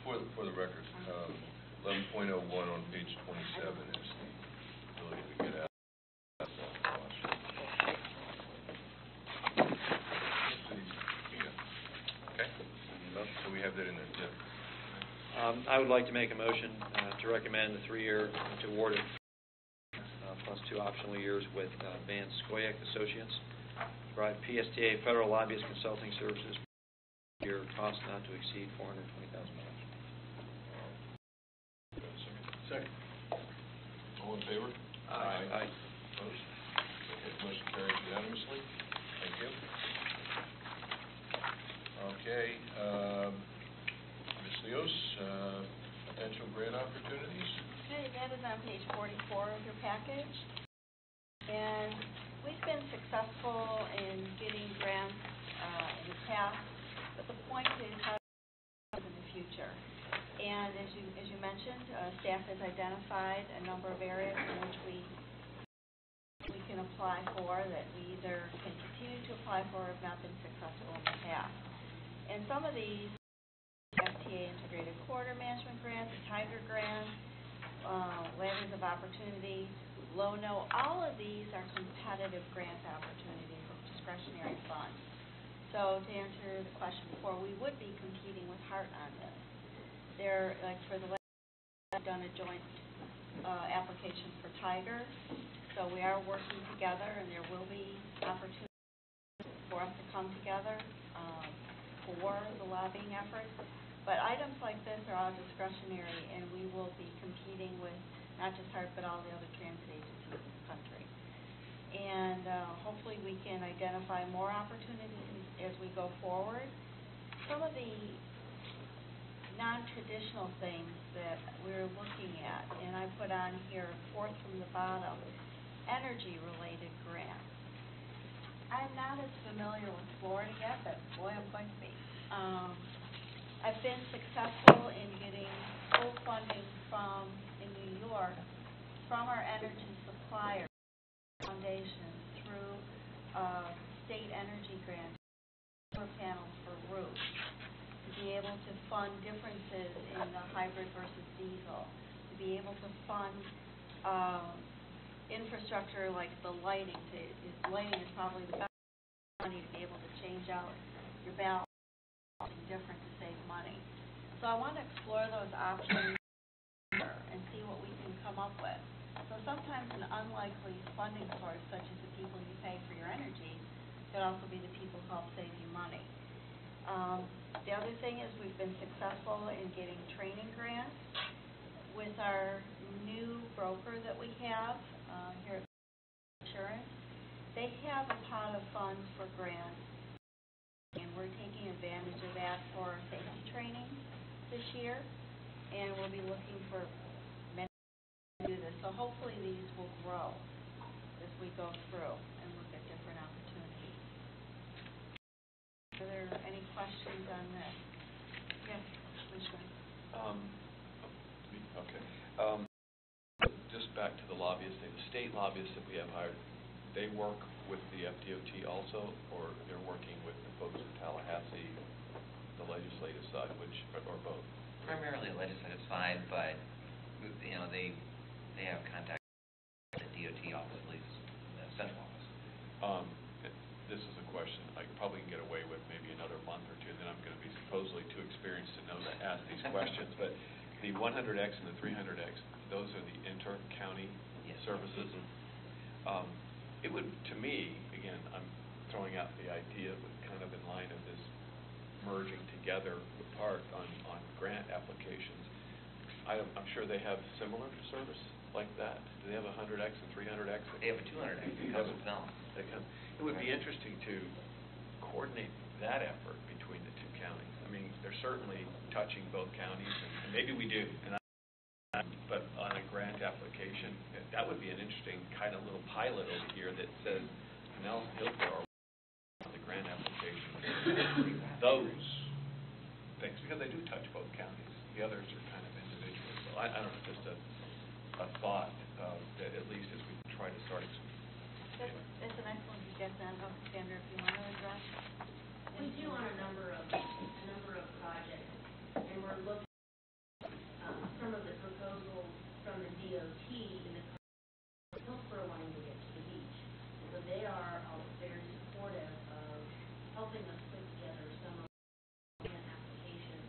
For the record, 11.01 on page 27 is the ability to get out. Okay. So we have that in there, yeah. I would like to make a motion to recommend the 3-year to award it plus 2 optional years with Van Scoyac Associates to provide PSTA federal lobbyist consulting services year cost not to exceed $420,000. Second. All in favor? Aye. Opposed? Okay, motion carries unanimously. Thank you. Okay, Ms. Leos, potential grant opportunities? Okay, that is on page 44 of your package. And we've been successful in getting grants in the past, but the point is how to do it in the future. And as you mentioned, staff has identified a number of areas in which we can apply for that we either can continue to apply for or have not been successful in the past. And some of these, FTA Integrated Corridor Management Grant, the Tiger Grant, Ladders of Opportunity, Low-No, all of these are competitive grant opportunities with discretionary funds. So to answer the question before, we would be competing with Hart on this. They're, like for the last, we've done a joint application for Tiger, so we are working together, and there will be opportunities for us to come together for the lobbying efforts. But items like this are all discretionary, and we will be competing with not just Hart, but all the other transit agencies in the country. And hopefully we can identify more opportunities as we go forward. Some of the non-traditional things that we're looking at, and I put on here, fourth from the bottom, energy-related grants. I'm not as familiar with Florida yet, but boy, I'm going to be. I've been successful in getting full funding in New York, from our energy supplier foundation through state energy grants, solar panels for roofs, to be able to fund differences in the hybrid versus diesel, to be able to fund infrastructure like the lighting. Lighting is probably the best money to be able to change out your balance different to save money. So I want to explore those options and see what we can come up with. So sometimes an unlikely funding source, such as the people you pay for your energy, could also be the people who help save you money. The other thing is we've been successful in getting training grants with our new broker that we have here at Insurance. They have a pot of funds for grants, and we're taking advantage of that for safety training this year, and we'll be looking for many to do this. So hopefully these will grow as we go through and look at different opportunities. Are there any questions on this? Yes, Commissioner. Okay. Just back to the lobbyists, the state lobbyists that we have hired, they work with the FDOT also, or they're working with the folks in Tallahassee, the legislative side, or both? Primarily legislative side, but, you know, they have contact with the DOT office, at least the central office. This is a question I probably can get away with maybe another month or two, then I'm going to be supposedly too experienced to know to ask these questions. But the 100X and the 300X, those are the inter-county services. It would, to me, again, I'm throwing out the idea, but kind of in line of this merging together with Hart on grant applications. I'm sure they have similar service like that. Do they have a 100X and 300X? They have a 200X. It comes with them. It would be interesting to coordinate that effort between the two counties. I mean, they're certainly touching both counties, and maybe we do. But on a grant application, that would be an interesting kind of little pilot over here that says, Pinellas and Hillsborough on the grant application. Those things, because they do touch both counties. The others are kind of individual. So I don't know, just a thought that at least as we try to start. That's an excellent suggestion. Sandra, if you want to address. We do on a number of projects, and we're looking at some of the proposals from the DOT in the Hillsborough wanting to get to the beach. So they are very supportive of helping us put together some of the applications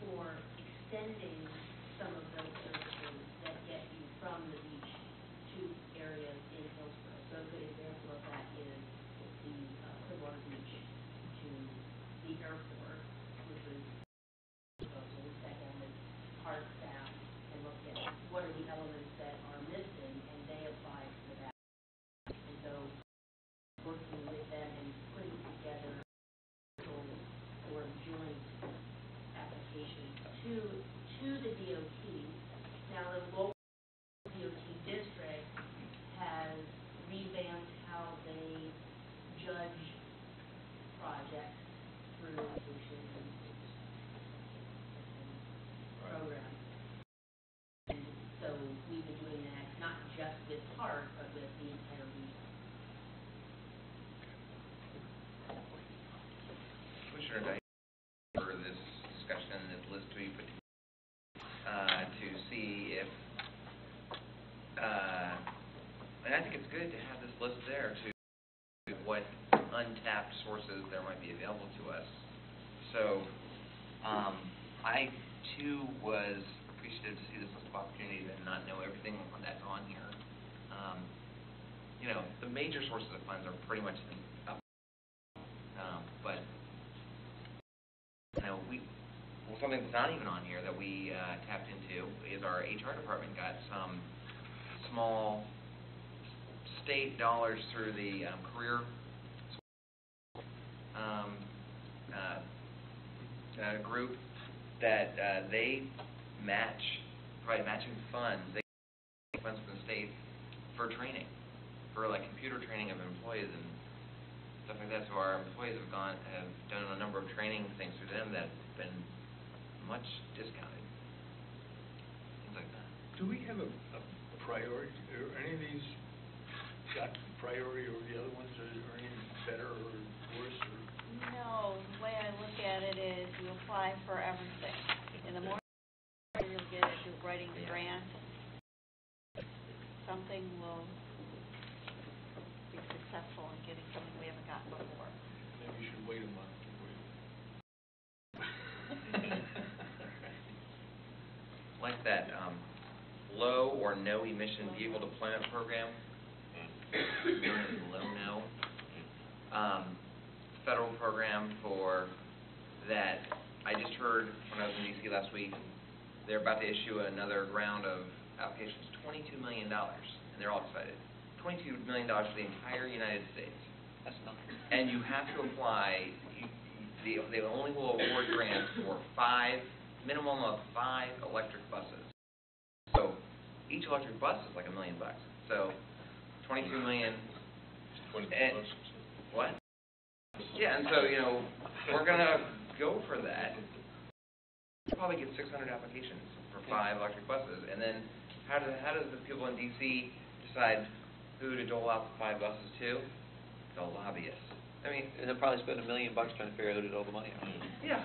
for extending some of those services that get you from the beach to areas in Hillsborough. So a good example of that is the Clearwater Beach to the airport. to see if, and I think it's good to have this list there to what untapped sources there might be available to us. So, I too was appreciative to see this list of opportunities and not know everything that's on here. You know, the major sources of funds are pretty much up, but you know, something that's not even on here that we tapped into is our HR department got some small state dollars through the career group that they provide matching funds. They get funds from the state for training, for like computer training of employees and stuff like that. So our employees have done a number of training things through them that have been much discounted. Things like that. Do we have a priority, or any of these got priority over the other ones, or any better or worse, or? No, the way I look at it is you apply for everything. And the more you'll get at writing the grant, something will be successful in getting something we haven't gotten before. Maybe you should wait a month and wait. Like that low or no emission vehicle deployment program, low no, federal program for that. I just heard when I was in D.C. last week, they're about to issue another round of applications, $22 million, and they're all excited. $22 million for the entire United States. That's nothing. And you have to apply, they only will award grants for minimum of 5 electric buses. So each electric bus is like $1 million. So 22 million. 22 and- buses. What? Yeah, and so, you know, we're going to go for that. We'll probably get 600 applications for 5 electric buses. And then how does the people in D.C. decide who to dole out the 5 buses to? The lobbyists. I mean, And they'll probably spend $1 million trying to figure out who did all the money on. yeah.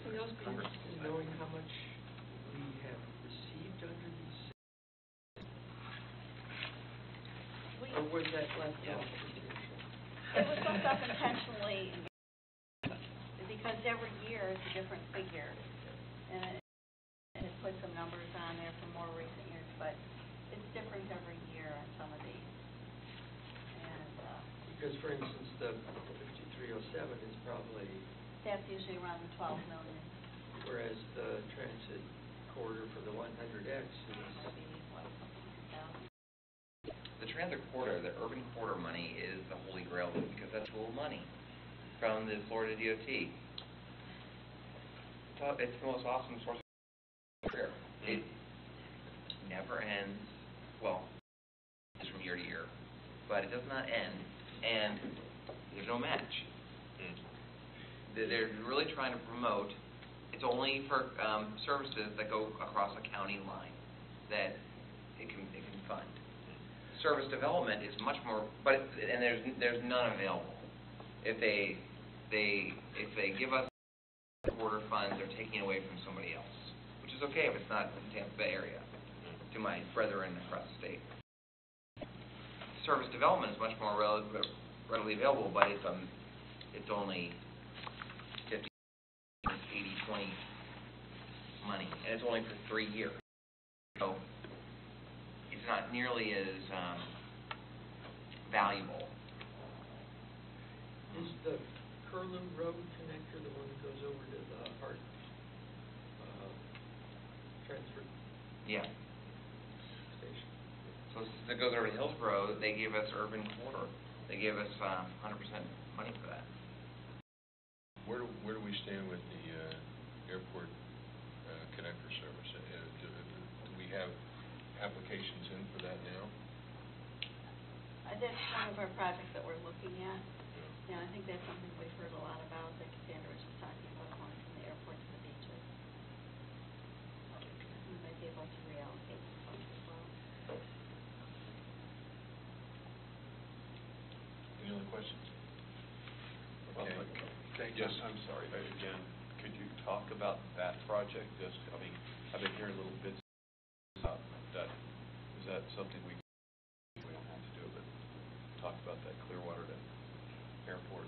Would else be interested in knowing how much we have received under these? Or was that left off? It was left up intentionally because every year is a different figure. And it put some numbers on there from more recent years, but it's different every year on some of these. And Because, for instance, the 5307 is probably, that's usually around the 12 million. whereas the transit corridor for the 100X is, Maybe, what, something, 2,000. The transit corridor, the urban corridor money is the holy grail because that's full money from the Florida DOT. It's the most awesome source of career. It never ends, well, it's from year to year, but it does not end, and there's no match. They're really trying to promote, it's only for services that go across a county line that it can fund. Service development is much more, and there's none available. If they give us border funds, they're taking away from somebody else, which is okay if it's not in the Tampa Bay area, to my brethren across the state. Service development is much more readily available, but it's only 50, 80, 20 money, and it's only for 3 years. So it's not nearly as valuable. is the Curlew Road connector the one that goes over to the Hart transfer Yeah. station? So it goes over to Hillsborough. They gave us urban corridor. They gave us 100% money for that. Where do we stand with the airport connector service? Do we have applications in for that now? That's one of our projects that we're looking at. Yeah, I think that's something we've heard a lot about, that Cassandra was just talking about, going from the airport to the beaches. We might be able to reallocate some funds as well. Any other questions? Okay. Thank you. Yes. I'm sorry, again, could you talk about that project? Just, I mean, I've been hearing little bits about that. Is that something we don't have to do, but talk about that Clearwater to Airport?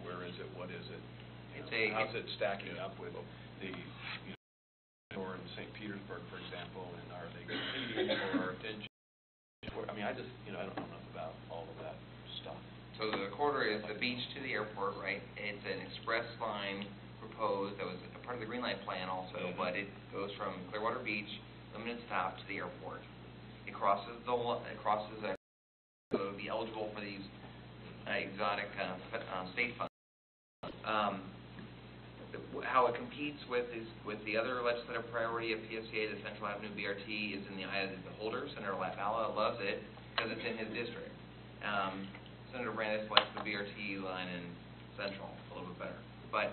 Where is it? What is it? How's it stacking up with the, or in St. Petersburg, for example, and are they competing for our attention? I mean, I don't know enough about all of that stuff. So the corridor is the beach to the airport, right? It's an express line proposed that was a part of the Green Light Plan also, but it goes from Clearwater Beach, limited stop, to the airport. It crosses so it would be eligible for these exotic state funds. How it competes with the other legislative priority of PSCA, the Central Avenue BRT, is in the eye of the beholder. Senator LaValla loves it because it's in his district. Senator Brandis likes the BRT line in Central a little bit better. But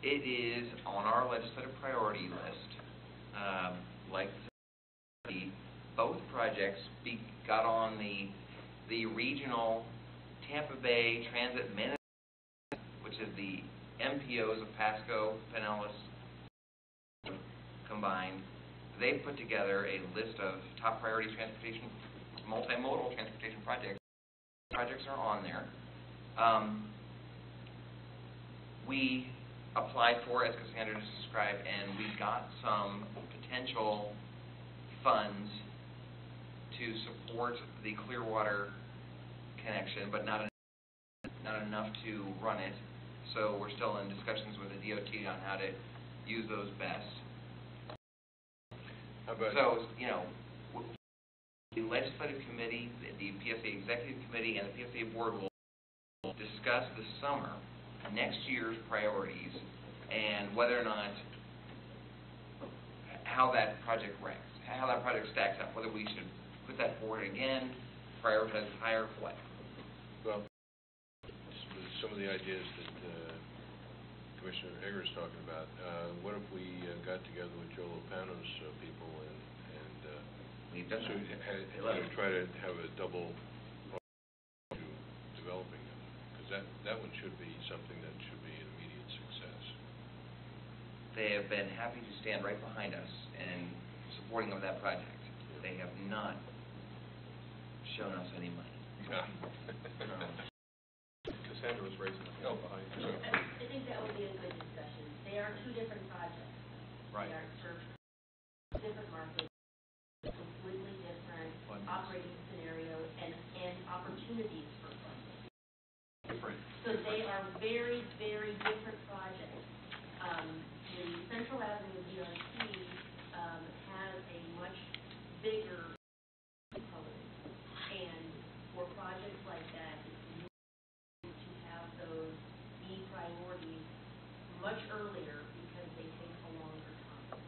it is on our legislative priority list. Like both projects got on the regional Tampa Bay Transit Management, which is the MPOs of Pasco, Pinellas combined. They put together a list of top priority transportation, multimodal transportation projects. Projects are on there. We applied for, as Cassandra just described, and we got some potential funds to support the Clearwater connection, but not enough to run it. So we're still in discussions with the DOT on how to use those best. So, the legislative committee, the PSA executive committee, and the PSA board will discuss this summer next year's priorities and whether or not, how that project ranks, how that project stacks up, whether we should put that forward again, prioritize higher, what. Well, some of the ideas that Commissioner Egger's talking about, what if we got together with Joe Lopano's people and We've done so try to have a double to developing them, because that one should be something that should be an immediate success. They have been happy to stand right behind us in supporting of that project. They have not shown us any money. Cassandra was raising the hand behind her. I think that would be a good discussion. They are two different projects. Right. They are served different markets, completely different operating scenarios and opportunities for funding. Different. So they are very, very different projects. The Central Avenue BRT has a much bigger component, and for projects like that, it's need to have those be priorities much earlier because they take a longer time.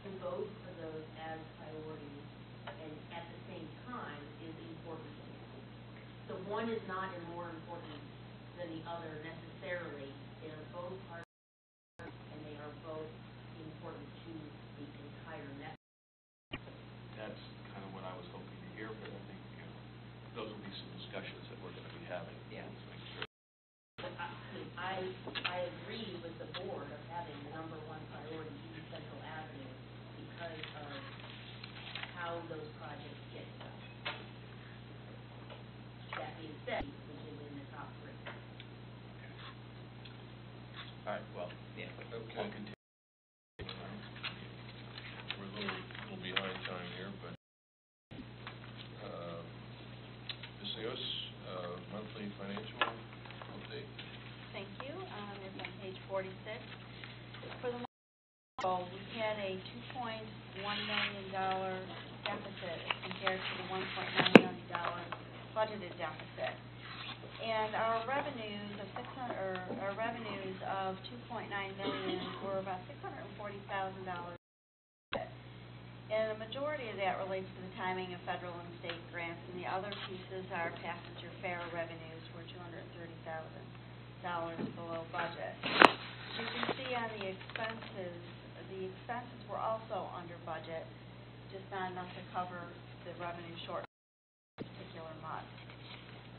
And both of those as priorities and at the same time is important. So one is not more important than the other necessarily. They are both part and they are both important to the entire network. That's kind of what I was hoping to hear, but I think those will be some discussions that we're going to be having. Yeah. But I agree with the board of having the number one priority be Central Avenue because of how those projects get done. That being said, which is in the top three. All right, well, Yeah. we'll continue. We're a little behind time here, but Ms. Leos, monthly financial update. Thank you. It's on page 46. For the month of April, we had a $2.1 million deficit compared to the $1.9 million budgeted deficit. And our revenues of $2.9 million were about $640,000. And the majority of that relates to the timing of federal and state grants, and the other pieces are passenger fare revenues were $230,000 below budget. As you can see on the expenses were also under budget, just not enough to cover the revenue short for this particular month.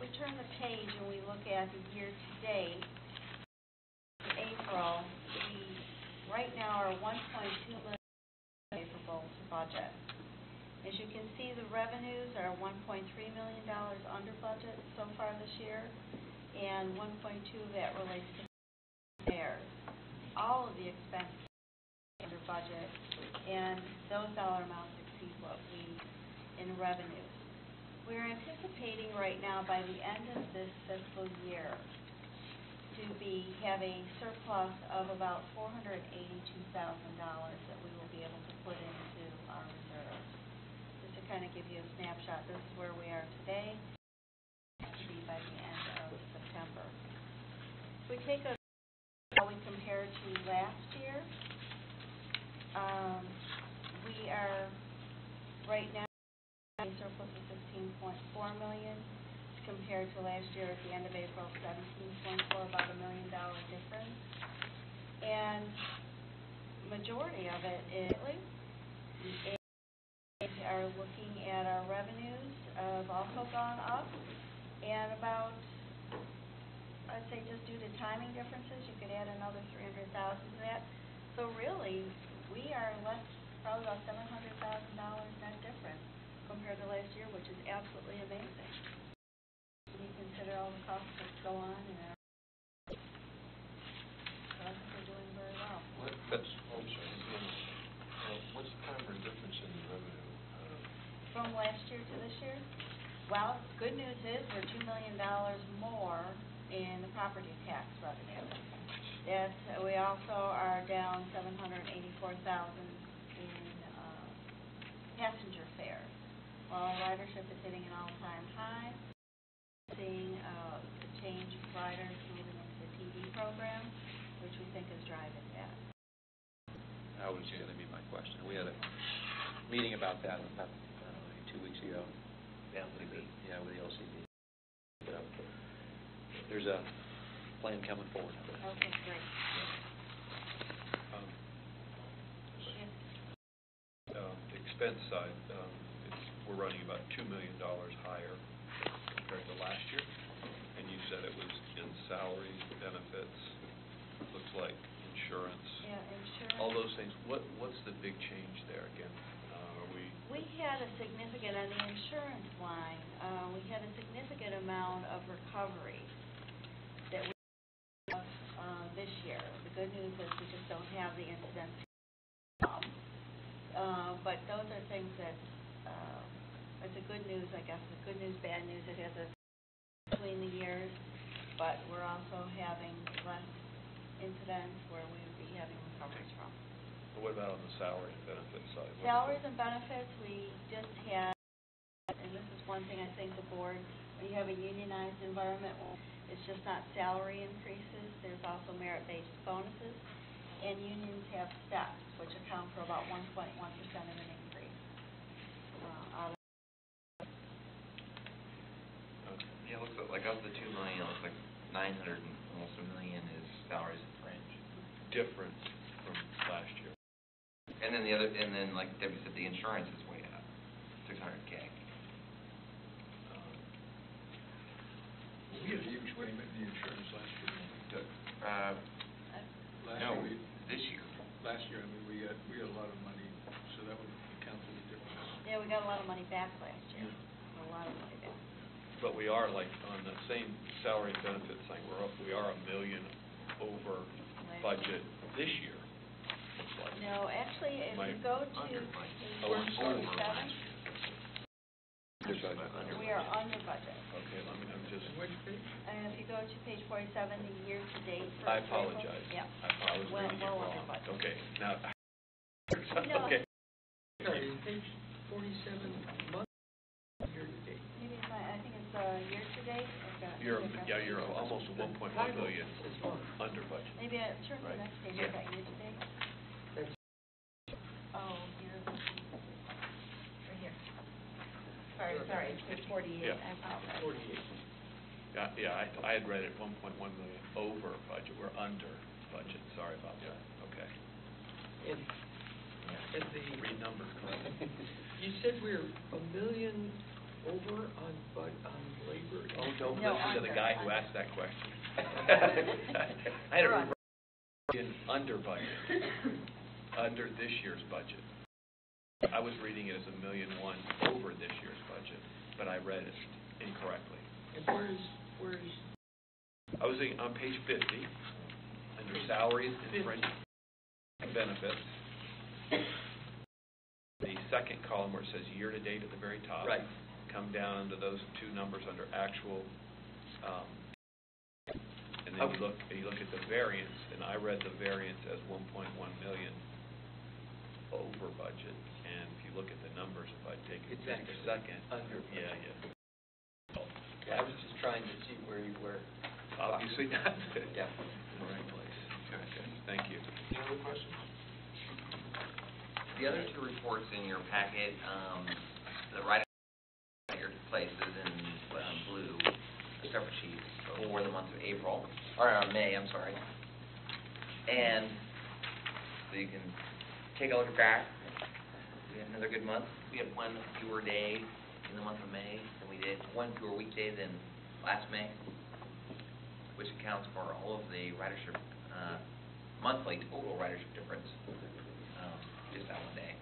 We turn the page and we look at the year-to-date, April, we right now are 1.2 million favorable to budget. As you can see, the revenues are $1.3 million under budget so far this year, and 1.2 of that relates to fares. All of the expenses are under budget, and those dollar amounts exceed what we in revenues. We're anticipating right now by the end of this fiscal year to have a surplus of about $482,000 that we will be able to put into our reserves. Just to kind of give you a snapshot, this is where we are today, to be by the end of September. If we take a how we compare to last year, we are right now a surplus of $16.4 million compared to last year at the end of April, $17.4, about $1 million difference. And majority of it is we are looking at our revenues have also gone up, and about, I'd say just due to timing differences, you could add another $300,000 to that. So really, we are less, probably about $700,000 net difference compared to last year, which is absolutely amazing. When you consider all the costs that go on, so I think we're doing very well. What's the primary difference in the revenue? From last year to this year? Well, good news is we're $2 million more in the property tax revenue. We also are down $784,000 in passenger fares. While our ridership is hitting an all-time high, seeing the change of riders moving into the TV program, which we think is driving that. That was going to be my question. We had a meeting about that about 2 weeks ago. Yeah, with the with the LCD. There's a plan coming forward. Okay, great. The expense side, we're running about $2 million higher compared to last year, and you said it was in salaries, benefits, looks like insurance. Yeah, insurance. All those things. What's the big change there again? We had a significant, on the insurance line, we had a significant amount of recovery that we have this year. The good news is we just don't have the incidents. But those are things that, it's a good news, I guess. The good news, bad news, it has a between the years, but we're also having less incidents where we would be having recoveries from. What about on the salary and benefit side? Salaries and benefits, we just had, and this is one thing I think the board, when you have a unionized environment, it's just not salary increases, there's also merit-based bonuses, and unions have steps, which account for about 1.1% of an increase. Yeah, it looks like of the $2 million, it looks like 900 and almost $1 million is salaries and fringe. Different from last year. And then like Debbie said, the insurance is way up, $600K. We had a huge payment in the insurance last year. This year. Last year, I mean, we had a lot of money, so that would account for the difference. Yeah, we got a lot of money back last year. A lot of money back. But we are like on the same salary and benefits thing. We are $1 million over budget this year. Looks like. No, actually, if you go to page 47, we are under budget. Okay, I'm just. Which page? And if you go to page 47, the year-to-date. I apologize. Yeah. I was reading it Well, wrong. under budget. Okay, now. No. Okay. Sorry, page 47, month, year-to-date. Maybe I think it's year-to-date. You're almost 1.1 million It's month. under budget. Maybe I turn to the Right. next page. Yeah. I've got year-to-date. That's Oh, you're looking. Right here. Sorry, page 48. Yeah. I apologize. 48. I had read it 1.1 million over budget. We're under budget. Sorry about that. Okay. And the, Read numbers correctly. you said we're $1 million over on labor. Oh, don't No, listen to the under, guy who under. asked that question. I had a under budget, under this year's budget. I was reading it as $1.1 million over this year's budget, but I read it incorrectly. And where's, I was on page 50, under salaries and fringe benefits. The second column where it says year-to-date at the very top. Right. Come down to those two numbers under actual, and then you look at the variance, and I read the variance as 1.1 million over budget. And if you look at the numbers, if I take It's just a actually second, under yeah. Yeah, I was just trying to see where you were. Obviously not Yeah. in the right place. Okay, thank you. Any other questions? The other two reports in your packet, the right at your places in blue, a separate sheet for the month of April, or May, I'm sorry. And so you can take a look at that. We had another good month. We had one fewer day in the month of May than we did, one fewer weekday than last May, which accounts for all of the ridership, monthly total ridership difference. Just that one day.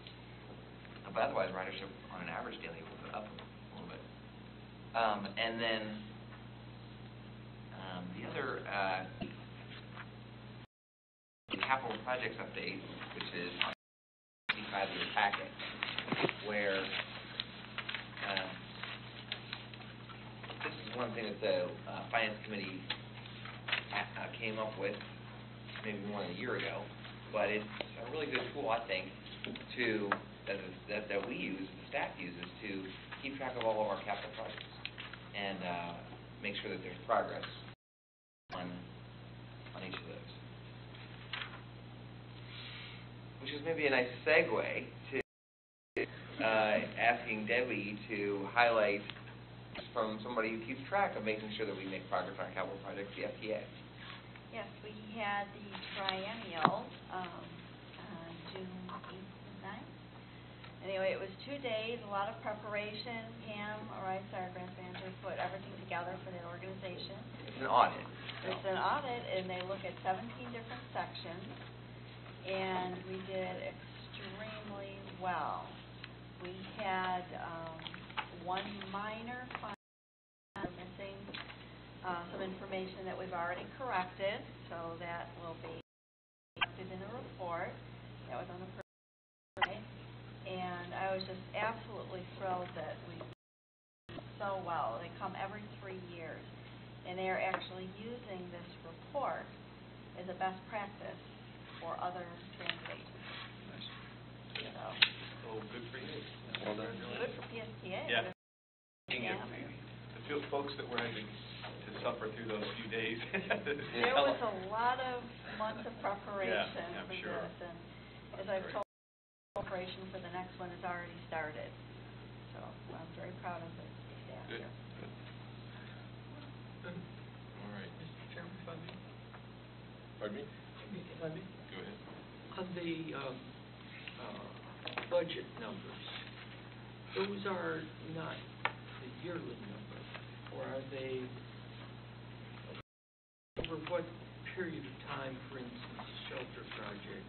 But otherwise, ridership on an average daily was up a little bit. And then the other capital projects update, which is on the 5-year packet, where this is one thing that the Finance Committee came up with maybe more than a year ago. But it's a really good tool, I think, that we use, the staff uses, to keep track of all of our capital projects and make sure that there's progress on each of those. Which is maybe a nice segue to asking Debbie to highlight from somebody who keeps track of making sure that we make progress on our capital projects, the FTA. Yes, we had the triennial on June 8th and 9th. Anyway, it was 2 days, a lot of preparation. Pam Rice, our grant manager, put everything together for the organization. It's an audit. It's an audit, and they look at 17 different sections, and we did extremely well. We had one minor finding missing. Some information that we've already corrected, so that will be corrected in the report. That was on the first day. And I was just absolutely thrilled that we did so well. They come every 3 years, and they're actually using this report as a best practice for other transit agencies. So, Oh, good for you. Well done. good for PSTA. Yeah. Yeah. The few folks that were having to suffer through those few days. There was a lot of months of preparation I'm for sure. this, and as I've told, preparation for the next one has already started. So I'm very proud of the staff Good. here. Good. All right. Mr. Chairman, if I may, Pardon me? if I may, Go ahead. on the budget numbers, those are not the yearly numbers, or are they over what period of time, for instance, the shelter project?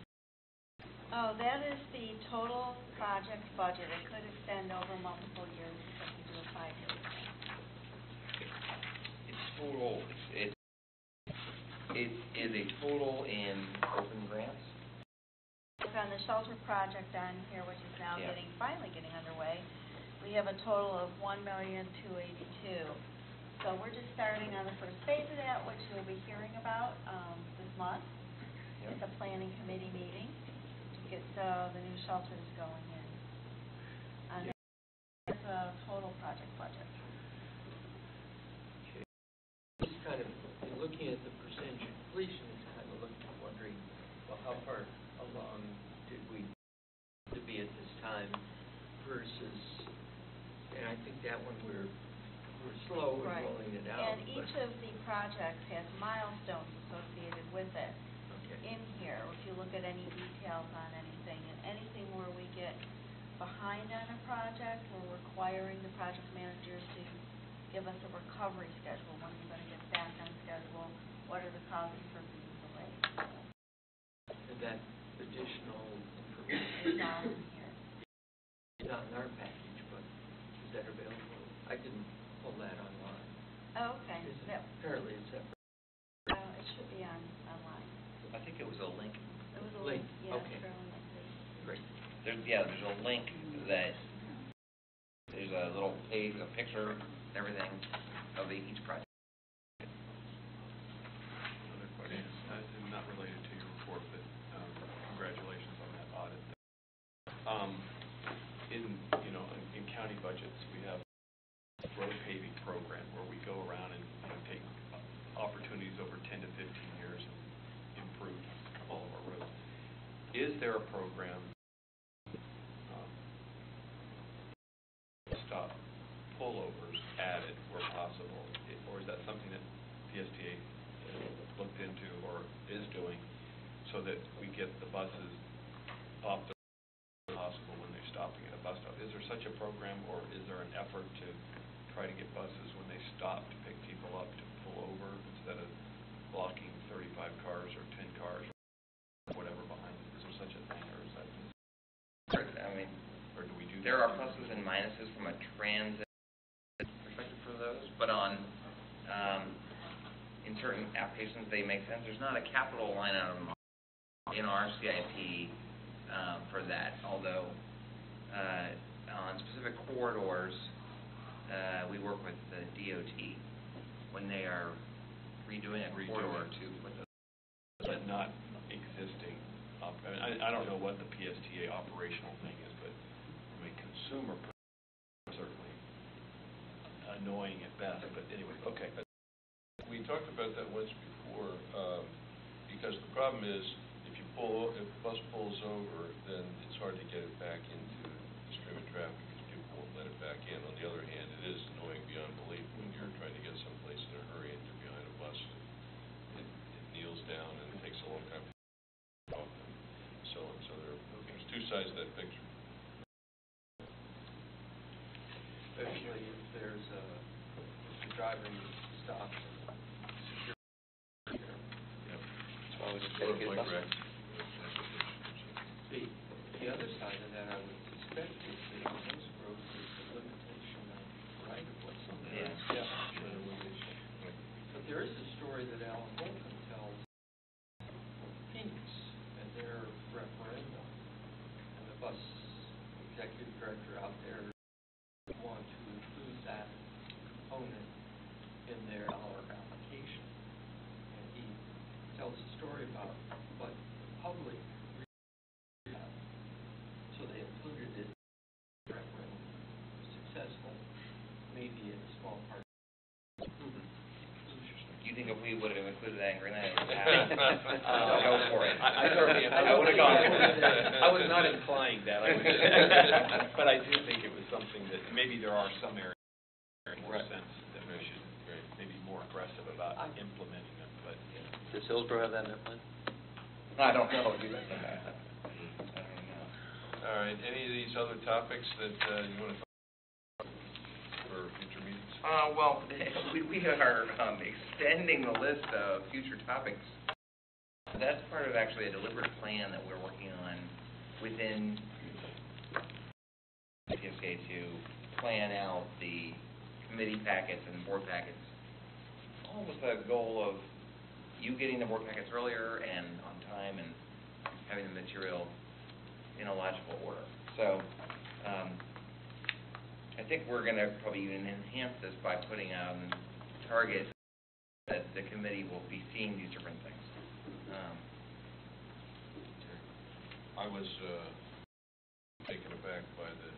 Oh, that is the total project budget. It could extend over multiple years because we do a 5-year plan. It's total, it is a total in open grants. Look on the shelter project on here, which is now Yeah. finally getting underway, we have a total of $1,282,000. So we're just starting on the first phase of that, which you'll be hearing about this month at the planning committee meeting to get the new shelters going in. That's a total project budget. Just kind of, in looking at the percentage of completion, it's kind of wondering, well, how far along did we to be at this time versus, and I think that one we're slow in Right. rolling it out. And each of the projects has milestones associated with it Okay. in here. If you look at any details on anything, and anything where we get behind on a project, we're requiring the project managers to give us a recovery schedule, when you're going to get back on schedule, what are the causes for being delayed. And that additional It's information all in here. is not in our package, but is that available? I didn't pull that online. Oh, okay. Is it- That, Apparently it's separate. it should be online. I think it was a link. It was a Link, link, yeah, okay. it's fairly lengthy. Great. There's a link that, there's a little page, a picture, everything of each project. Another question, not related to your report, but congratulations on that audit. In county budgets, we have a road paving program where we go around and take opportunities over 10 to 15 years and improve all of our roads. Is there a program stop pullovers added where possible, or is that something that PSTA looked into or is doing so that we get the buses off the possible when they're stopping at a bus stop? Is there such a program, or is there an effort to try to get buses when they stop to pick people up to pull over instead of blocking 35 cars or 10 cars or whatever behind them? Is there such a thing, or is that, I mean, or do we do there that? are pluses and minuses from a transit perspective for those, but in certain applications, they make sense. There's not a capital line item in our CIP for that, although on specific corridors, we work with the DOT when they are redoing a corridor to put those. But not existing, I don't know what the PSTA operational thing is, but from a consumer perspective, certainly annoying at best, but anyway, okay. We talked about that once before, because the problem is, if the bus pulls over, then it's hard to get it back into the stream of traffic because people won't let it back in. On the other hand, it is annoying beyond belief when you're trying to get someplace in a hurry and you're behind a bus. It kneels down and it takes a long time to get off and so on. So there's two sides to that picture. Especially if there's if the driver stops. That's why we Or a bike rack. The other side of that, I would suspect, is that on most roads, is the limitation of right-of-way. Yeah. But there is a story that Alan Holcomb tells Phoenix and their referendum, and the bus executive director out there want to include that component in their dollar application. And he tells a story about what public so they included it. Referendum was successful, maybe in a small part. Do you think if we would have included that in Greenland, it would happen? Go for it. I would have gone for it. I was not implying that, but I do think it was something that maybe there are some areas more sense that we should maybe be more aggressive about implementing them, but. Does Hillsborough have that in their plan? I don't know. I don't know. All right, any of these other topics that you want to talk about for future meetings? Well, we are extending the list of future topics. That's part of actually a deliberate plan that we're working on within PSK to plan out the committee packets and board packets, all with the goal of you getting the board packets earlier and on time and having the material in a logical order. So I think we're going to probably even enhance this by putting targets that the committee will be seeing these different things. I was taken aback by the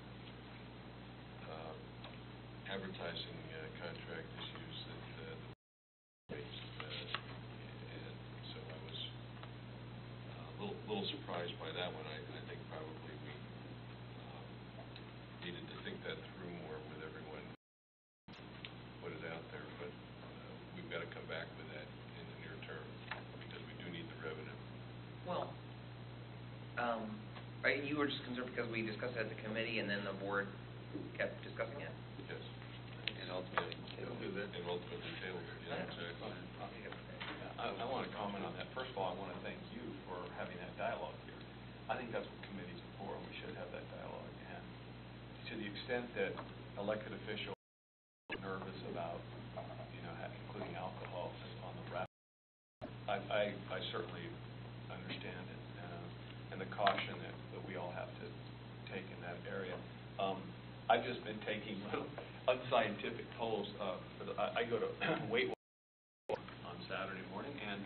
advertising contract issues that faced, and so I was a little surprised by that one. I think probably we needed to think that through more with everyone, put it out there, but we've got to come back with that in the near term because we do need the revenue. Well, you were just concerned because we discussed it at the committee and then the board kept discussing it? Yes. And ultimately. And ultimately tailor it, yeah, exactly. I want to comment on that. First of all, I want to thank you for having that dialogue here. I think that's what committees are for, and we should have that dialogue. And to the extent that elected officials are nervous about, including alcohol on the rap, I certainly understand it, and the caution that we all have to take in that area. I've just been taking little unscientific polls. I go to Weight Watchers on Saturday morning, and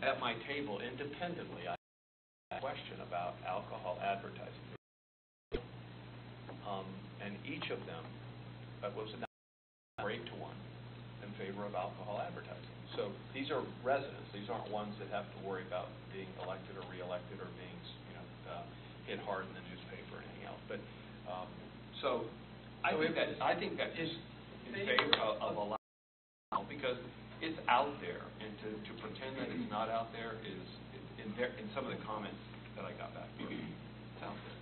at my table, independently, I ask a question about alcohol advertising. And each of them was 8 to 1 in favor of alcohol advertising. So these are residents. These aren't ones that have to worry about being elected or reelected or being, hit hard in the newspaper or anything else. But so I think that is in favor of allowing, because it's out there, and to pretend that it's not out there is in some of the comments that I got back. It's out there.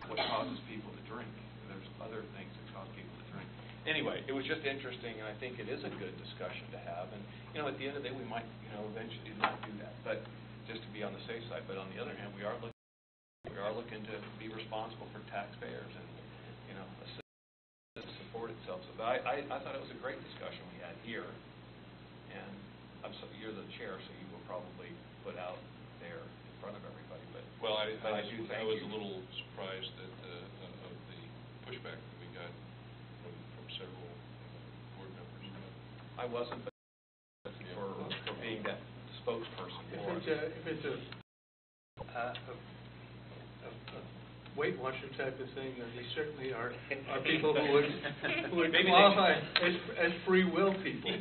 What causes people to drink? There's other things that cause people to drink. Anyway, it was just interesting, and I think it is a good discussion to have. And at the end of the day, we might, eventually not do that, but just to be on the safe side. But on the other hand, we are looking to be responsible for taxpayers and to support itself. So, but I thought it was a great discussion we had here, and you're the chair, so you will probably put out there in front of everybody. But I was a little surprised that of the pushback that we got from several board members. I wasn't, but for being that spokesperson for us. If it's a Weight Watcher type of thing, then they certainly are people who would qualify as free will people.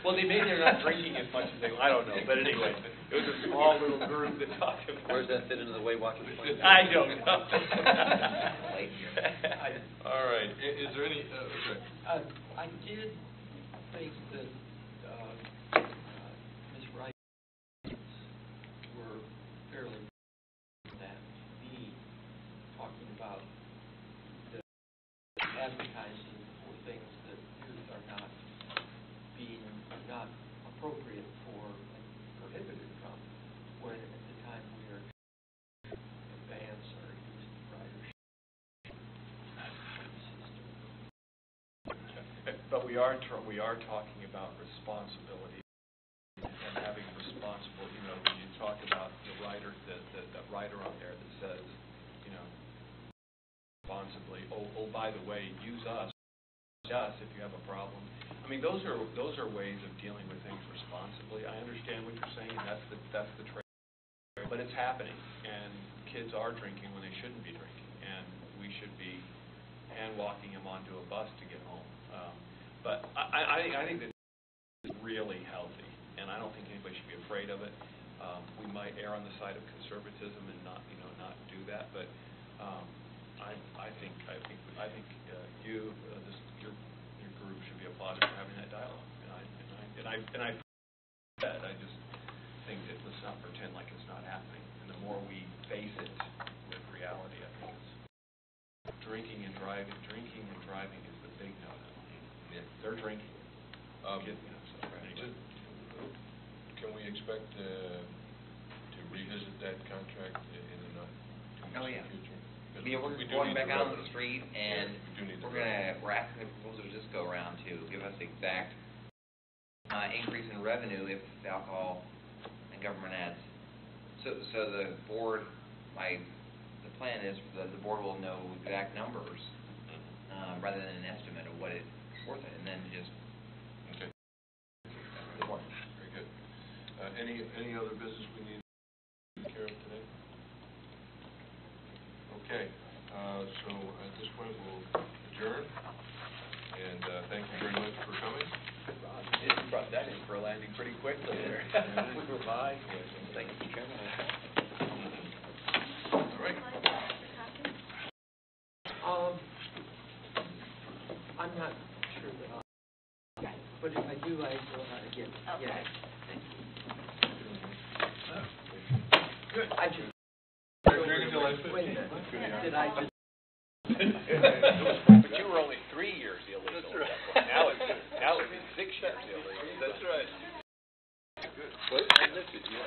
Well, maybe they're not drinking as much as I don't know. But anyway, it was a small little group that talked about. Where does that fit into the Weight Watchers plan? I don't know. All right. Is there any? Okay. I did think that Ms. Wright were fairly that me talking about the advertising for things that youth are not appropriate for and prohibited from, when at the time we are advance our youth ridership system. But we are talking about responsibility and having responsible. When you talk about the rider, that rider on there that says, responsibly. Oh, by the way, use us if you have a problem. I mean, those are ways of dealing with things responsibly. I understand what you're saying. That's the trade. But it's happening, and kids are drinking when they shouldn't be drinking, and we should be hand walking them onto a bus to get home. But I think that it's really healthy, and I don't think anybody should be afraid of it. We might err on the side of conservatism and not do that, but I think your group should be applauded for having that dialogue, and I just think that let's not pretend like it's not happening, and the more we face it with reality, I think it's drinking and driving is the big no-no. Yeah, they're drinking. Can we expect to revisit that contract in the not too distant future? We're going back out on the street, and we're asking the proposers this go around to give us the exact increase in revenue if alcohol and government ads. So the board, the plan is the board will know exact numbers rather than an estimate of what it's worth, and then just. Okay. Very good. Any other business we need to take care of today? Okay. So at this point we'll adjourn, and thank you very much for coming. You brought that in for a landing pretty quickly there. We were by. Thank you, Chairman. All right. I'm not sure that but if I do, I will not again. Okay. Yeah. Good. I just. Drink until I finish. Wait a minute. Did I just But you were only 3 years illegal. That's right. Now it'd be 6 years illegal. That's right. Good. Well, I missed it, yeah.